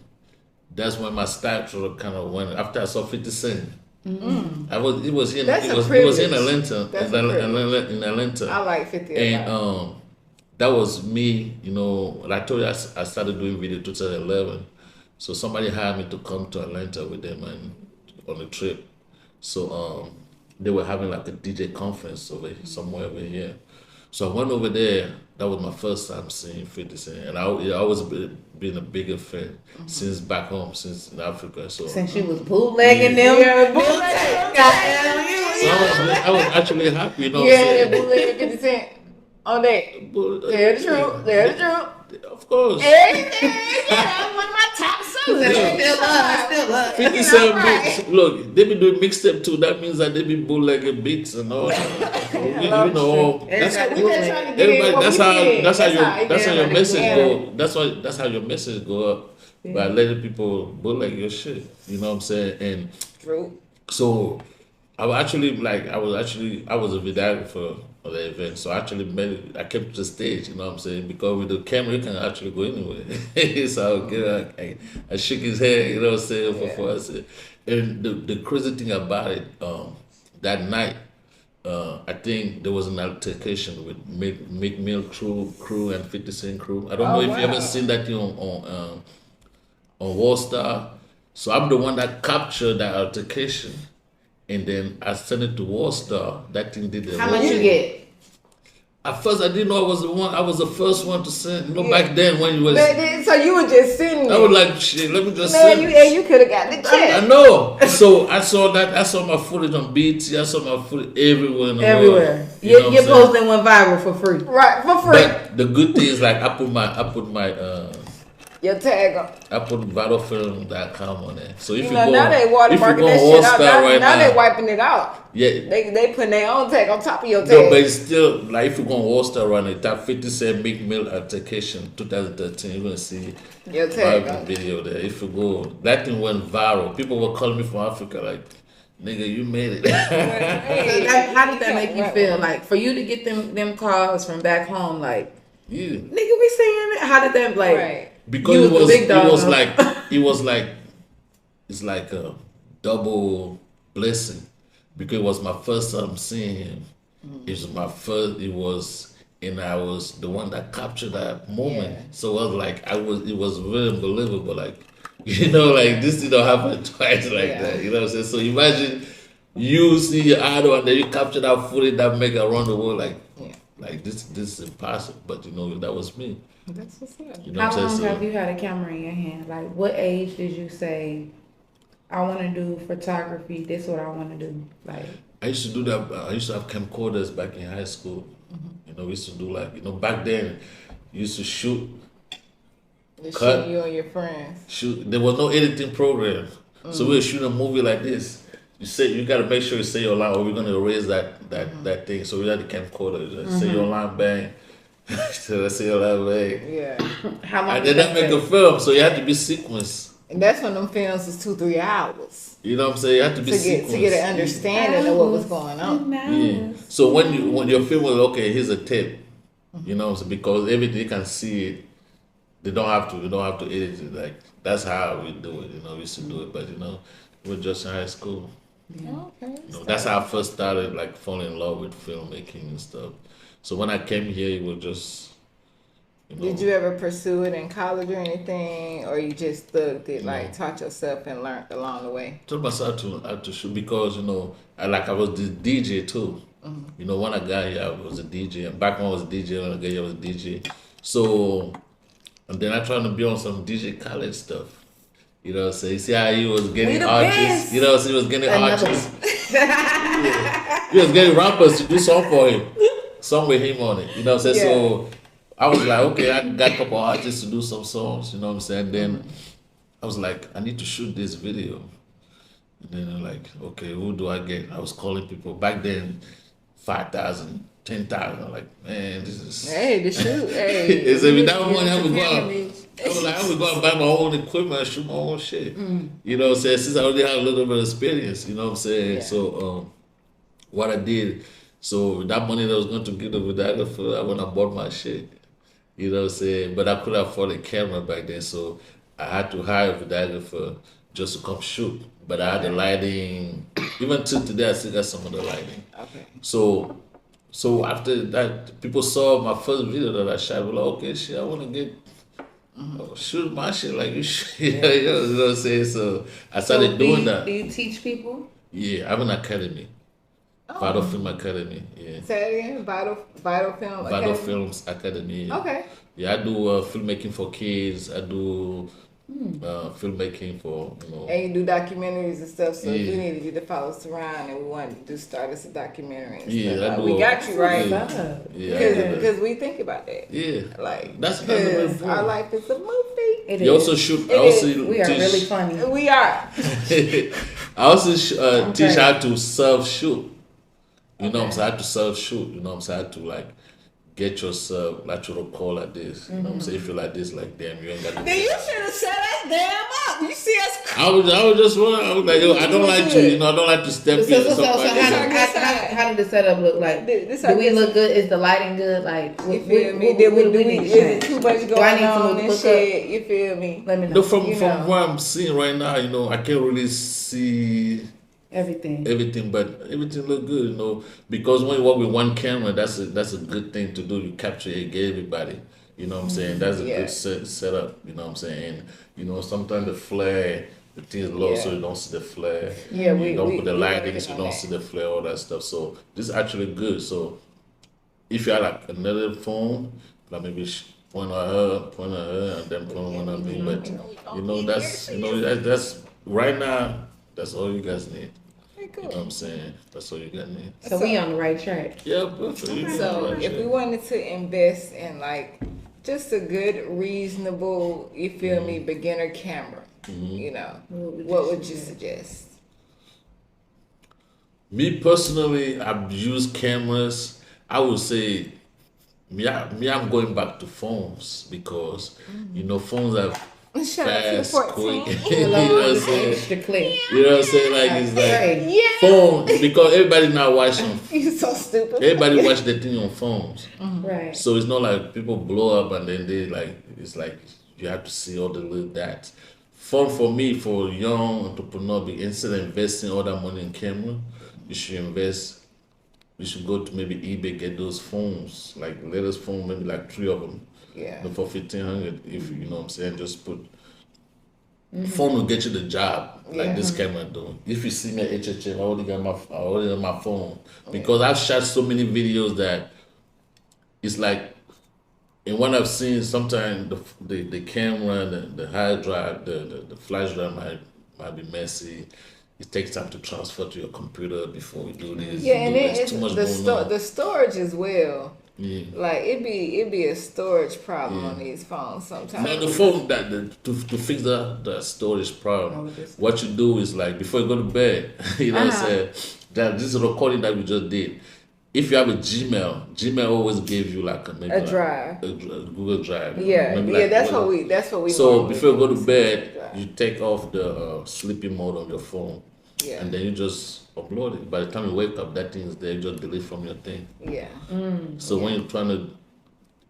that's when my stature kind of went after I saw 50 Cent. It was in That's a it was privilege. in Atlanta. That's a in Atlanta. I like 50 a And lot. that was me, like I told you, I started doing video 2011. So somebody hired me to come to Atlanta with them and on a trip. So they were having like a DJ conference somewhere over here. So I went over there. That was my first time seeing 50 Cent, and I always been a bigger fan since back home, since in Africa. So Since you was bootlegging them, Yeah, goddamn you. I was actually happy, you know. Yeah, what I'm saying? bootleg 50 Cent on that. But, Tell the truth. Tell the truth. Of course. Yeah, one of my top suits. Still up. 50 Cent beats. Look, they be doing mixtape too. That means that they be bootlegging beats and all. That's Everybody We just trying to get in everybody. what That's we how. did. That's how your. it That's how your is. message Yeah. go. That's how your message go up by letting people bootleg your shit. You know what I'm saying? And True. so I was actually I was a videographer of the event. So I actually I kept to the stage. You know what I'm saying? Because with the camera, you can actually go anywhere. So I shook his hand. You know what I'm saying? For us. And the crazy thing about it, that night. I think there was an altercation with Meek Mill crew and 50 Cent crew. I don't know if you ever seen that thing on Wall Star. So I'm the one that captured that altercation, and then I sent it to Wall Star. That thing did the How whole much you thing. get? At first, I didn't know I was the one. I was the first one to send. Back then when you was, But then, so you were just sitting I there. was like, shit. Let me just Man, send. you could have got the check. I know. So I saw that. I saw my footage on BT. I saw my footage everywhere in the Everywhere. world. You know what Your I'm saying? posting went viral for free. Right, for free. But the good thing is, like, I put my Your tag on. I put VadoFilm.com on there. So if You you know, go, now they if you watermarking go that on shit out. All-Star right Now they now, wiping it out. yeah. They putting their own tag on top of your No, tag. but it's still like if you go on All-Star right now, tap 50 Cent Meek Mill altercation 2013. You're gonna see Your tag my on. video there. If you go, that thing went viral. People were calling me from Africa like, "Nigga, you made it." Hey, How did that make you feel? Like for you to get them calls from back home, like Yeah. nigga, we seeing it. How did that like? Right. Because You it was was, the big dog, huh? it's like a double blessing because it was my first time seeing him. And I was the one that captured that moment. Yeah. So it was really unbelievable. Like, like this didn't happen twice like Yeah. that. You know what I'm saying? So imagine you see your idol and then you capture that footage that make around the world like this is impossible. But that was me. That's what's up. You know How what I'm long saying? have you had a camera in your hand? Like, what age did you say I want to do photography. This is what I want to do. Like, I used to do that. I used to have camcorders back in high school. You know, we used to do like, you know, back then, you used to shoot, Just cut, shooting you and your friends. shoot. There was no editing program, so we were shooting a movie like this. You say you got to make sure you say your line, or we're gonna erase that thing. So we had the camcorder. You just say your line, bang. So let's say your line, bang. Yeah. how long? And did then that make a film, so you had to be sequenced. And that's when them films was 2-3 hours You know what I'm saying? You have to be to sequenced. get an understanding of what was going on. Yeah. So when your film was okay, here's a tip. You know, so because everything you can see it, they don't have to. You don't have to edit it. Like that's how we do it. You know, we used to do it, but you know, we were just in high school. Okay. You know, that's how I first started like falling in love with filmmaking and stuff. So when I came here, it was just. You know, Did you ever pursue it in college or anything, or you just like taught yourself and learned along the way? told myself to shoot because you know I was the DJ too. You know when I got here I was a DJ. And back when I was a DJ, when I got here I was a DJ. So and then I tried to be on some DJ Khaled stuff. You know, so you see how he was getting artists. best. You know, so he was getting Another artists. He was getting rappers to do song for him, song with him on it. You know, what I'm saying? So I was like, okay, I got a couple artists to do some songs. You know what I'm saying? Then I was like, I need to shoot this video. And then I'm like, okay, who do I get? I was calling people back then, 5,000, 10,000. I'm like, man, this is. Hey, the shoot. Hey, It's every that money I would go out. Camera. I was like, I would go and buy my own equipment and shoot my own shit. You know what I'm saying? Since I already had a little bit of experience, you know what I'm saying? Yeah. So what I did, so that money that I was going to give the videographer, I went and bought my shit. You know what I'm saying? But I couldn't afford a camera back then, so I had to hire a videographer just to come shoot. But I had the lighting. Even till today, I still got some of the lighting. Okay. So after that, people saw my first video that I shot. Were like, okay, shit, I want to get shoot my shit like you shoot. You know what I'm saying? So I started doing that. Do you teach people? Yeah, I have an academy, Vado Film Academy. Yeah, Say it again. Vital Film. Vado Academy? Films Academy. Yeah. Okay. Yeah, I do filmmaking for kids. I do filmmaking for And you do documentaries and stuff. So if Yeah. we needed you to follow us around and we wanted to start us a documentary and Yeah, stuff, I like, do we all- got you right. Yeah, I do that. Because we think about that. Yeah, Like, that's because what our life is a movie. It You is. also shoot. I It also is. We are teach. really funny. We are. I also teach Okay. how to self shoot. You know what I'm saying? How to self shoot. You know what I'm saying? How to like get yourself like to call like this. You know what I'm saying? If you're like this, like damn, you ain't got to. Then you should have set us damn up. You see us. I was just wondering. I was like, yo, I don't like to, I don't like to step So, in. so, so, stuff so like that. how did the setup look like? This Do we look good? Is the lighting good? Like, You feel me? Then we need to is change? too much Do I going need to on look and up? shit. You feel me? Let me know. No, from You know. what I'm seeing right now, you know, I can't really see Everything. everything, but everything look good, you know, because when you work with one camera, that's a good thing to do. You capture it, get everybody. You know what I'm saying? That's a Yeah. good setup. You know what I'm saying? And, you know, sometimes the flare, the thing is low, so you don't see the flare. Yeah, you don't put the we lighting, working so you on don't that. see the flare, all that stuff. So this is actually good. So if you had like another phone, like maybe point at her, and then point one at me. But you know, that's right now. That's all you guys need. Okay, You know what cool. I'm saying? That's all you guys need. So we on the right track. Yeah, perfect. You So know, if we wanted to invest in like just a good, reasonable, you feel me, beginner camera, you know, what would you suggest? me personally, I've used cameras. I would say, I'm going back to phones because you know phones are Shout out to the fast, 14. quick. You know what I'm saying? Extra clear. You know what I'm saying? Like it's like Right. phone because everybody now watching. You so stupid. Everybody watch the thing on phones. Right. So it's not like people blow up and then they like it's like you have to see all the little that. Fun for me for young entrepreneur, instead of investing all that money in camera, you should invest. You should go to maybe eBay, get those phones, like latest phone, maybe like 3 of them, Yeah. for 1,500. If you know what I'm saying, just put. Phone will get you the job, like this camera do. If you see me at HHF, I already got my phone because I've shot so many videos that it's like, and what I've seen sometimes the camera, the hard drive, the flash drive might be messy. It takes time to transfer to your computer before we do this. Yeah, and There's it's too much going on. the storage as well. Yeah. Like it'd be a storage problem on these phones sometimes. No, the phone to fix the storage problem. What you do is like before you go to bed, you know what I'm saying? That this is a recording that we just did. If you have a Gmail always gives you like maybe A drive. a Google Drive. Yeah, Maybe yeah, like that's one what of- we. So normally before you go do, to is bed, drive. you take off the sleeping mode on your phone, Yeah. and then you just upload it. By the time you wake up, that thing is there. You just delete from your thing. Yeah. So when you're trying to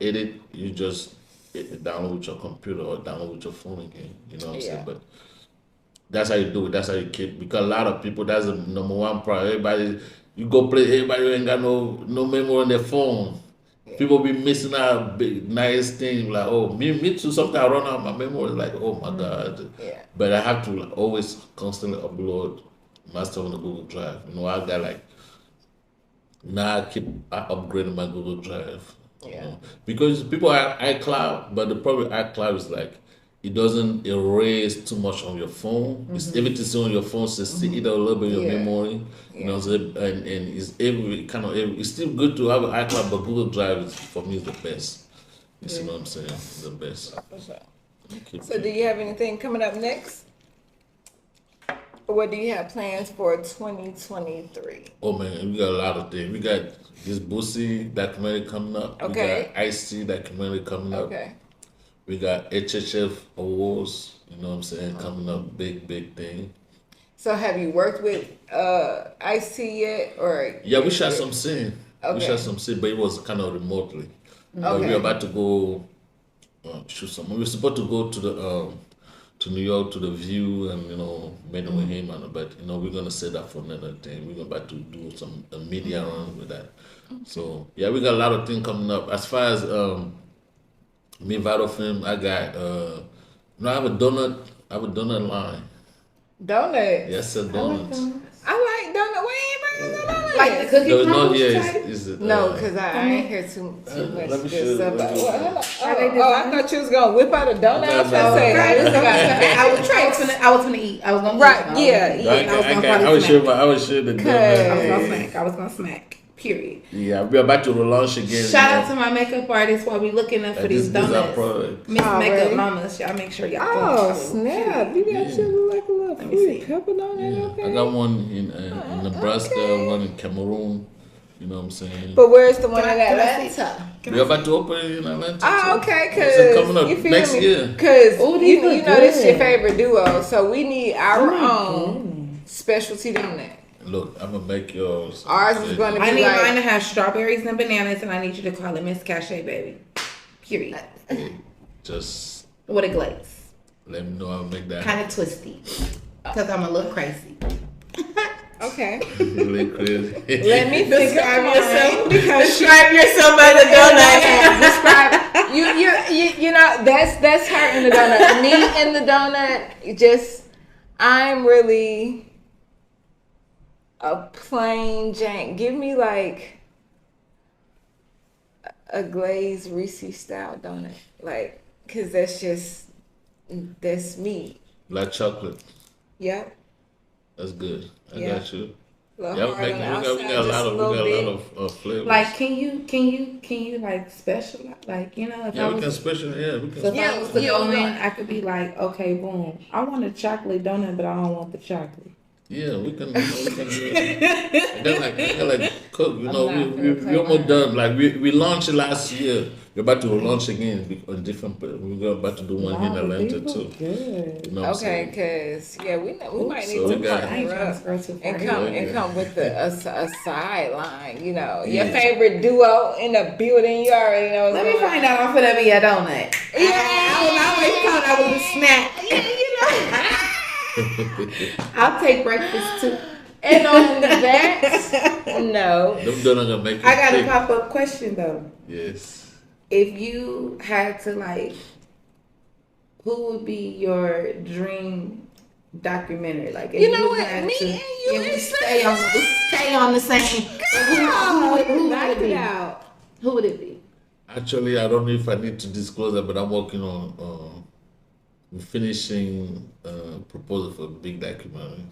edit, you just download with your computer or download with your phone again. You know what I'm saying? But that's how you do it. That's how you keep. Because a lot of people, that's the number one problem. Everybody, you go play. Everybody ain't got no memory on their phone. People be missing out big nice things like me too. Sometimes I run out of my memory like my god. Yeah. But I have to always constantly upload my stuff on the Google Drive. You know I got like now I upgrading my Google Drive. You know? Because people have iCloud, but the problem with iCloud is like it doesn't erase too much on your phone. It's everything's on your phone, so still eat a little bit of your memory. You know, so, and it's it's still good to have an iCloud, but Google Drive is, for me is the best. You see what I'm saying? The best. So do you have anything coming up next? What do you have plans for 2023? Oh man, we got a lot of things. We got this Boosie documentary coming up. Okay. We got IC documentary coming up. Okay. We got HHF awards. You know what I'm saying? Coming up, big thing. So have you worked with IC yet, or? Yeah, we shot some scene. We Okay. shot some scene, but it was kind of remotely. But we Okay. were about to go shoot some. We were supposed to go to the to New York to the View and meeting with him, but we're gonna set that for another thing. We're about to do some media run with that. So yeah, we got a lot of things coming up. As far as me Vado film, I got I have a donut line. Donut. Yes, a donut. I like donut. Why ain't bringing no donuts? Like the cookie No, crumbles yeah, type? is it? No, because I ain't hear too much let me good show stuff. you. Let me- I thought you was gonna whip out a donut. No, I was no, gonna say, no. like, this got I was gonna eat. I was gonna Right, eat. yeah, I was sure the donut. I was gonna smack. Period. Yeah, we're about to relaunch again. Shout out to my makeup artist while we looking up for these This is our donuts. product. Miss Oh, Makeup really? Mamas, y'all make sure y'all. Oh follow. snap! You got Yeah. you like a little me fruit see. pepper donut. Yeah, Okay. I got one in Nebraska, one in Cameroon. You know what I'm saying? But where's the one in Can I see? Atlanta? We're about to open it in Atlanta. Oh, too. okay, It's coming cause up you feel next me? year. Cause Ooh, you these look know this your good. favorite duo, so we need our own specialty donut. Look, I'm gonna make yours. Ours is gonna I be need like mine to have strawberries and bananas, and I need you to call it Miss Cachet, baby. Period. Just With a glaze. let me know I'll make that. Kind of twisty. Because I'm a little crazy. okay. really crazy. Let me describe yourself because Describe yourself by the donut. describe you know that's her in the donut. Me in the donut. Just I'm really a plain Jane. Give me like a glazed Reese style donut, like because that's me. Like chocolate. Yep. That's good. I Yeah. got you. Little Yeah, hard on the outside, we got a just lot a little bit. of flavors. Like, can you like specialize? Like, if yeah, I we was, can special. Yeah, we can. so if Yeah, I was to yeah, go we in, got- I could be like, okay, boom. I want a chocolate donut, but I don't want the chocolate. Yeah, we can do it. And then like cook. You know, not we gonna play almost around. done. Like we launched it last year. We're about to launch again on different. We're about to do one here in Atlanta too. Good. You know what I'm Okay, saying? cause we might need So to we got- I ain't partner trying up to scroll too far. and come with a sideline. You know, your Yeah. favorite duo in the building. You already know. what's Let me going find out if it'll be a donut. Yeah. I always thought I was a snack. I'll take breakfast too. And on that note, Them donuts gonna make you I got a sick. pop up question though. Yes. If you had to like, who would be your dream documentary? Like, if You know what? had Me to, and you yeah, we is stay on the same. Who would knock it it be? out. Who would it be? Actually, I don't know if I need to disclose that, but I'm working on we're finishing proposal for a big documentary.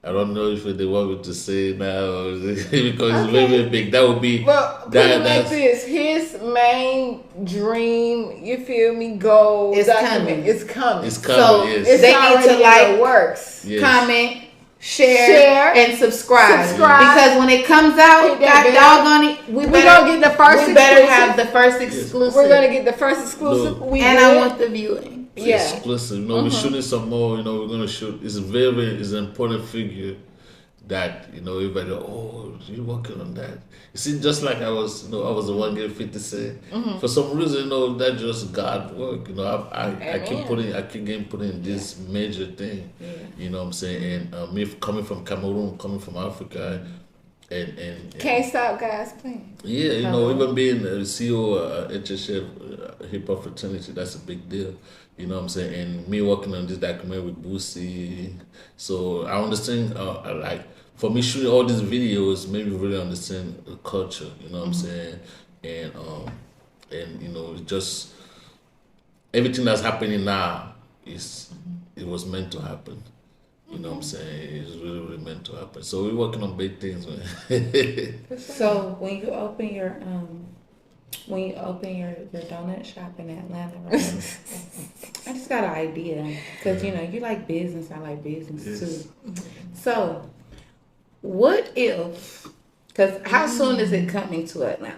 I don't know if they want me to say it now or because it's very, very big. That would be Well, put it like this: his main dream, you feel me, goal, It's document, coming. it's coming. It's coming. So Yes. It's they need already to in like, the works. Yes. comment, share, Share, and subscribe. subscribe. Because when it comes out, Hit that God bell. doggone it, we We're better gonna get the first we better exclusive. have the first exclusive. We're gonna get the first exclusive. No. We and will. I want the viewing. Yeah. Exclusive. You know, we're shooting some more. You know, we're gonna shoot. It's it's an important figure that everybody. Oh, you working on that? You see, just like I was the one getting 50 Cent. For some reason, that just God work. I keep getting put in this major thing. You know what I'm saying? And me coming from Cameroon, coming from Africa, and Can't stop guys playing. yeah, even being the CEO of HHF, Hiphop Fraternity, that's a big deal. You know what I'm saying? And me working on this documentary with Boosie. So I understand, like, for me shooting all these videos, maybe really understand the culture, you know what I'm saying? And just everything that's happening now it was meant to happen. You know what I'm saying? It's really, really meant to happen. So we're working on big things, man. So when you open your donut shop in Atlanta, right? I just got an idea because you like business. I like business too. So what if? Because how soon is it coming to Atlanta?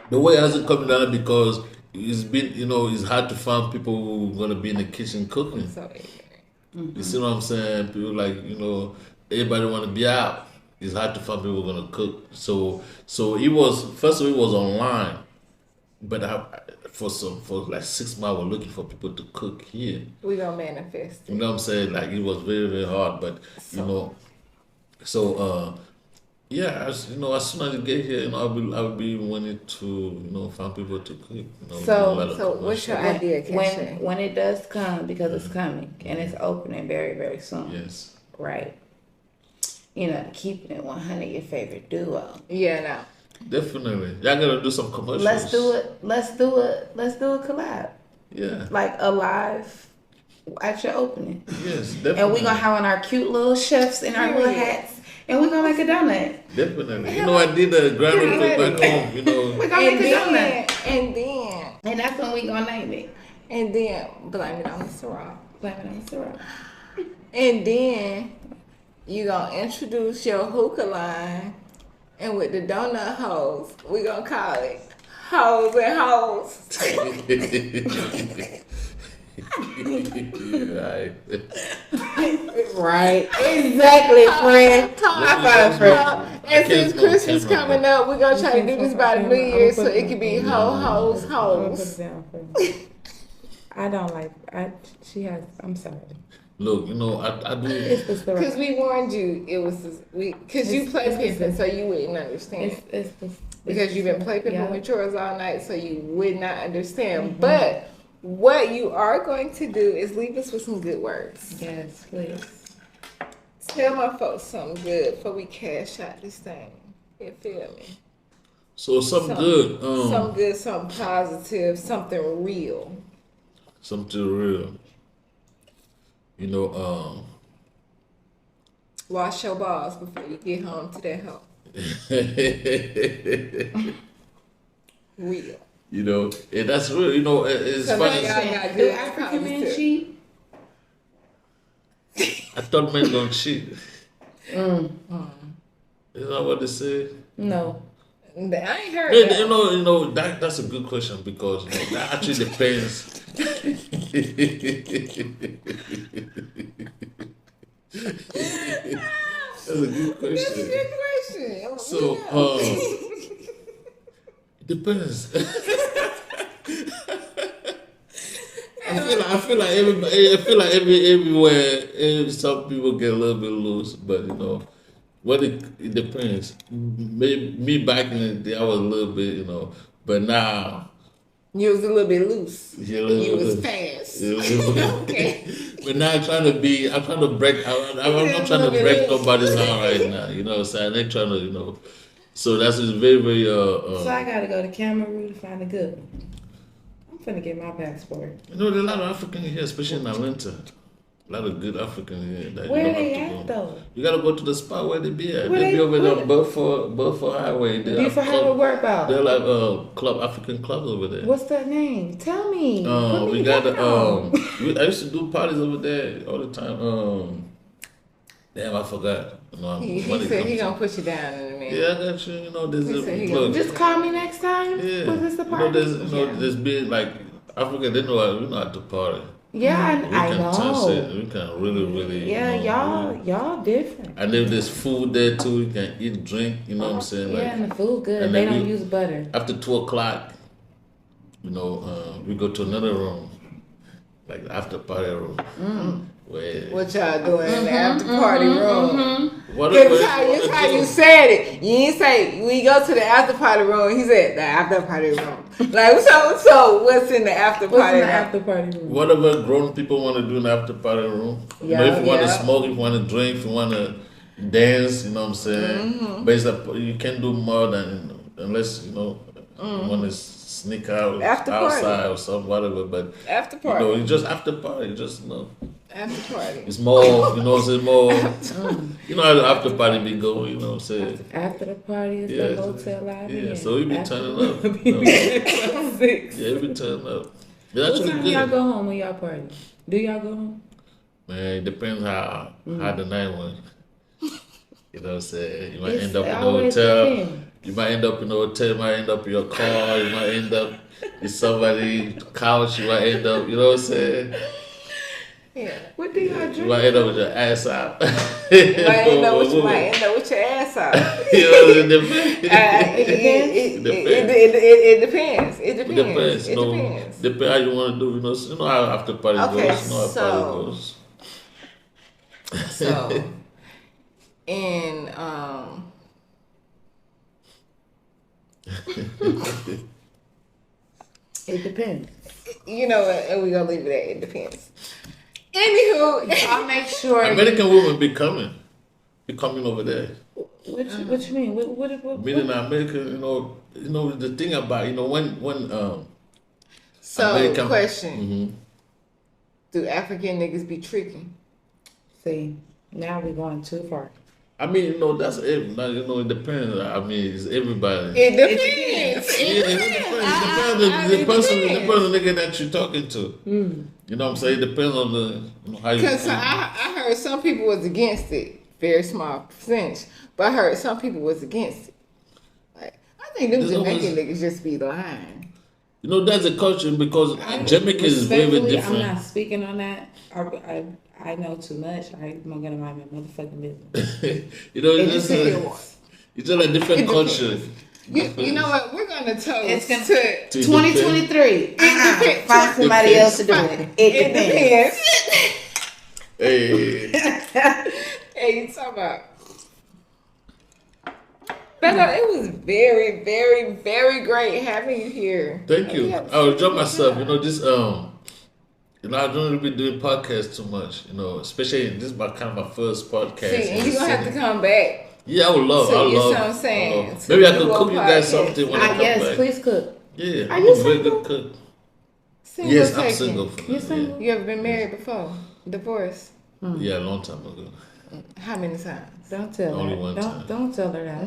The way it hasn't come down because it's been, it's hard to find people who are gonna be in the kitchen cooking. So You see what I'm saying? People like, everybody want to be out. It's hard to find people who are gonna cook. So it was first of all, it was online, but for like 6 months we're looking for people to cook here. we gonna manifest. You know what I'm saying? Like it was very, very hard, but yeah, as soon as you get here, I'll be wanting to find people to cook. So what's your idea, Kesha? When it does come, because it's coming and it's opening very, very soon. Yes. Right. Keeping it 100, your favorite duo. Yeah, no. Definitely. Y'all gotta do some commercials. Let's do it. Let's do a collab. Yeah. Like a live at your opening. Yes, definitely. And we're gonna have on our cute little chefs in our little hats. And we're gonna make a donut. Definitely. I did a grand opening back home, We're gonna make a donut. And that's when we gonna name it. then blame it on the Ciroc. Blame it on the syrup. And then you gonna introduce your hookah line, and with the donut hoes, we gonna call it Hoes and Hoes. Right. Right. Exactly, friend. High five, friend. And since Christmas coming up, we're gonna try to do this by the New Year so it can be Hoes, Hoes. I don't like. I'm sorry. Look, I do. It's the syrup. Because we warned you, because you play pimping, so you wouldn't understand. Because you've been play pimping with chores all night, so you would not understand. But what you are going to do is leave us with some good words. Yes, please. Tell my folks something good before we cash out this thing. You feel me? So something good. Something good, something positive, something real. Something real. Wash your balls before you get home to that home. Real. And that's real. It's funny. Do African men cheat? I thought men don't cheat. Is that what they say? I No. ain't heard that. That's a good question because that actually depends. That's a good question. So, it depends. I feel like everywhere some people get a little bit loose, but it depends. Maybe me back in the day I was a little bit, but now you was a little bit loose. You was fast. Okay. But now I'm trying to break. I'm not trying to break nobody's heart right now. You know what I'm saying? They're trying to, So that's just very, very. So I gotta go to Cameroon to find a good one. finna get my passport. You know, there's a lot of Africans here, especially in Atlanta. A lot of good Africans here. That Where you don't they have to at go. though? You gotta go to the spot where they be at. Where They they- be over there where- on Beaufort Highway. They Before have how club- it work out? They're like African clubs over there. What's that name? Tell me. Put me We got down. I used to do parties over there all the time. Damn, I forgot. You know, He when it said he comes gonna put you down in a minute. Yeah, I got you. You know, there's He said he look, Just call me next time. yeah. Was this a You know, party? there's been like Africa. They know we know how to party. Yeah, We I can touch know. it. We can really. Yeah, you know, y'all different. And if there's food there too, you can eat, drink. You know what I'm saying? Yeah, and the food good. and They then don't we- use butter. After 2:00, you know, we go to another room, like the after party room, where What y'all doing in the after party room? what That's how you said it. You ain't say we go to the after party room. He said the after party room. Like so what's in the after What's party in the room? after party room? whatever grown people want to do in the after party room. You know, if you want to Yeah. smoke, if you want to drink, if you want to dance, you know what I'm saying. But it's you can't do more than unless you know you want to sneak out After party. outside or something, whatever. But After you party. know, it's just after party. Just you know, After party. it's more. You know, what I'm saying more. You know how the after party be going. You know what I'm saying. After the party is Yeah. the hotel lobby. Yeah, and so we be after- turning up. You know? Six. Yeah, we be turning up. It's What actually time y'all good. go home when y'all party? Do y'all go home? Man, it depends how the night went. You know what I'm saying? You might It's end up in a always hotel. depend. You might end up in a hotel. You might end up in your car. You might end up in somebody's couch. You might end up, you know what I'm saying? Yeah. What do y'all You drink? might end up with your ass out. You might end up with your ass out. You know, it depends. It depends. It It depends. depends. It You know, depends. depends how you want to do. You know how after party Okay, goes. You know how so- party goes. So, and It depends. you know what? And we gonna leave it at it depends. Anywho, I'll make sure. American women be coming over there. What you mean? What? Meaning America, you know the thing about when so American- question: do African niggas be tricking? See, now we're going too far. I mean, that's it. Now, it depends. I mean, it's everybody. It depends. Yeah, it depends. It depends on the nigga that you're talking to. You know what I'm saying? It depends on the how you. Because I heard some people was against it, very small percentage, but I heard some people was against it. Like I think them There's Jamaican always- niggas just be lying. That's a culture because Jamaica is very Respectfully, different. I'm not speaking on that. I know too much. I'm not gonna mind my motherfucking business. It's just a different It culture. You know what? We're gonna toast It's gonna- to 2023. depends. Find somebody else to do it. It it depends. depends. Hey, Hey, you talking about? But no, it was very, very, very great having you here. thank you. I will enjoy myself. I don't really be doing podcasts too much. Especially this is my first podcast. See, and in you're the gonna have city. to come back. Yeah, I would love. So I you love. see what I'm saying? I love. To Maybe I do could a cook you guys podcast. something when I come Yes, back. please cook. Yeah, Are I'm you a very single? good cook. Single Yes, I'm taken. single for You now. single? You ever been married before? Divorced? Yeah, a long time ago. How many times? Don't tell Only her. one time. Don't tell her that.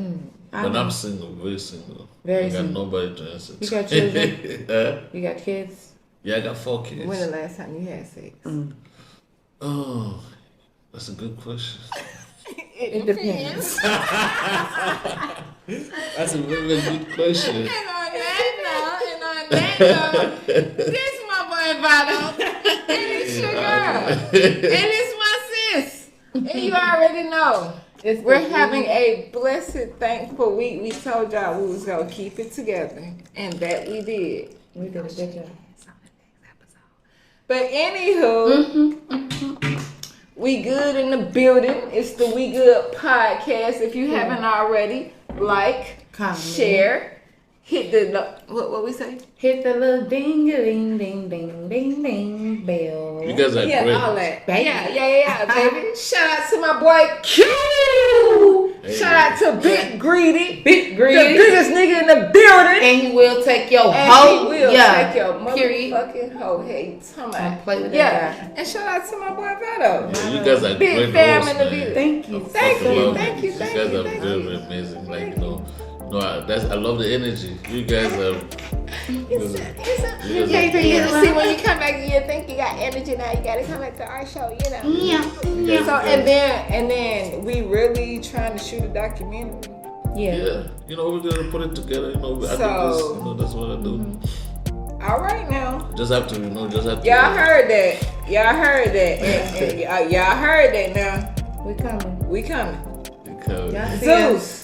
But I'm single, very single. Very I got single. nobody to answer. You got children? You got kids? Yeah, I got 4 kids. When the last time you had sex? Oh, that's a good question. It depends. That's a very, very good question. And on that note, this is my boy Vado, and it's your girl, and it's my sis, and you already know. We're having a blessed, thankful week. We told y'all we was gonna keep it together, and that we did. We did a good job. But anywho, we good in the building. It's the We Good podcast. If you haven't already, like, Comment. share, hit the what we say? Hit the little ding ding ding ding ding ding bell. You guys are Yeah, great. all that. Baby. Yeah, baby. Shout out to my boy Q. Hey. Shout out to Big Greedy. Big The greedy. biggest nigga in the building. And he will take your And hoe. he will yeah. take your Period. motherfucking hoe. Hey, Don't talking play with that yeah. And shout out to my boy Vado. Yeah, you guys are Big great fam hosts, in the man. building. Thank you. Thank Fucking you, love thank it. you, You thank guys you, are thank very, you. very amazing. Like, I love the energy. You guys are. You see when you come back, you think you got energy now. You gotta come back to our show, you know. Yeah. So and then we really trying to shoot a documentary. Yeah. Yeah, we're gonna put it together. I do this. That's what I do. All right now. Just have to, Y'all heard that. Y'all heard that. And y'all heard that now. We coming. We coming. Because Y'all see us. Zeus.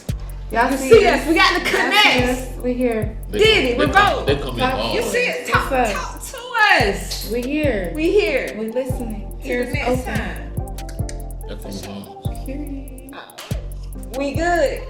Y'all You see see us. us. We got the Y'all see connects. us. We here. Diddy, we're both. They come in all. You see it? Talk What's to us. We here. We here. We listening. See you Ears next open. time. They come in all. Period. We good.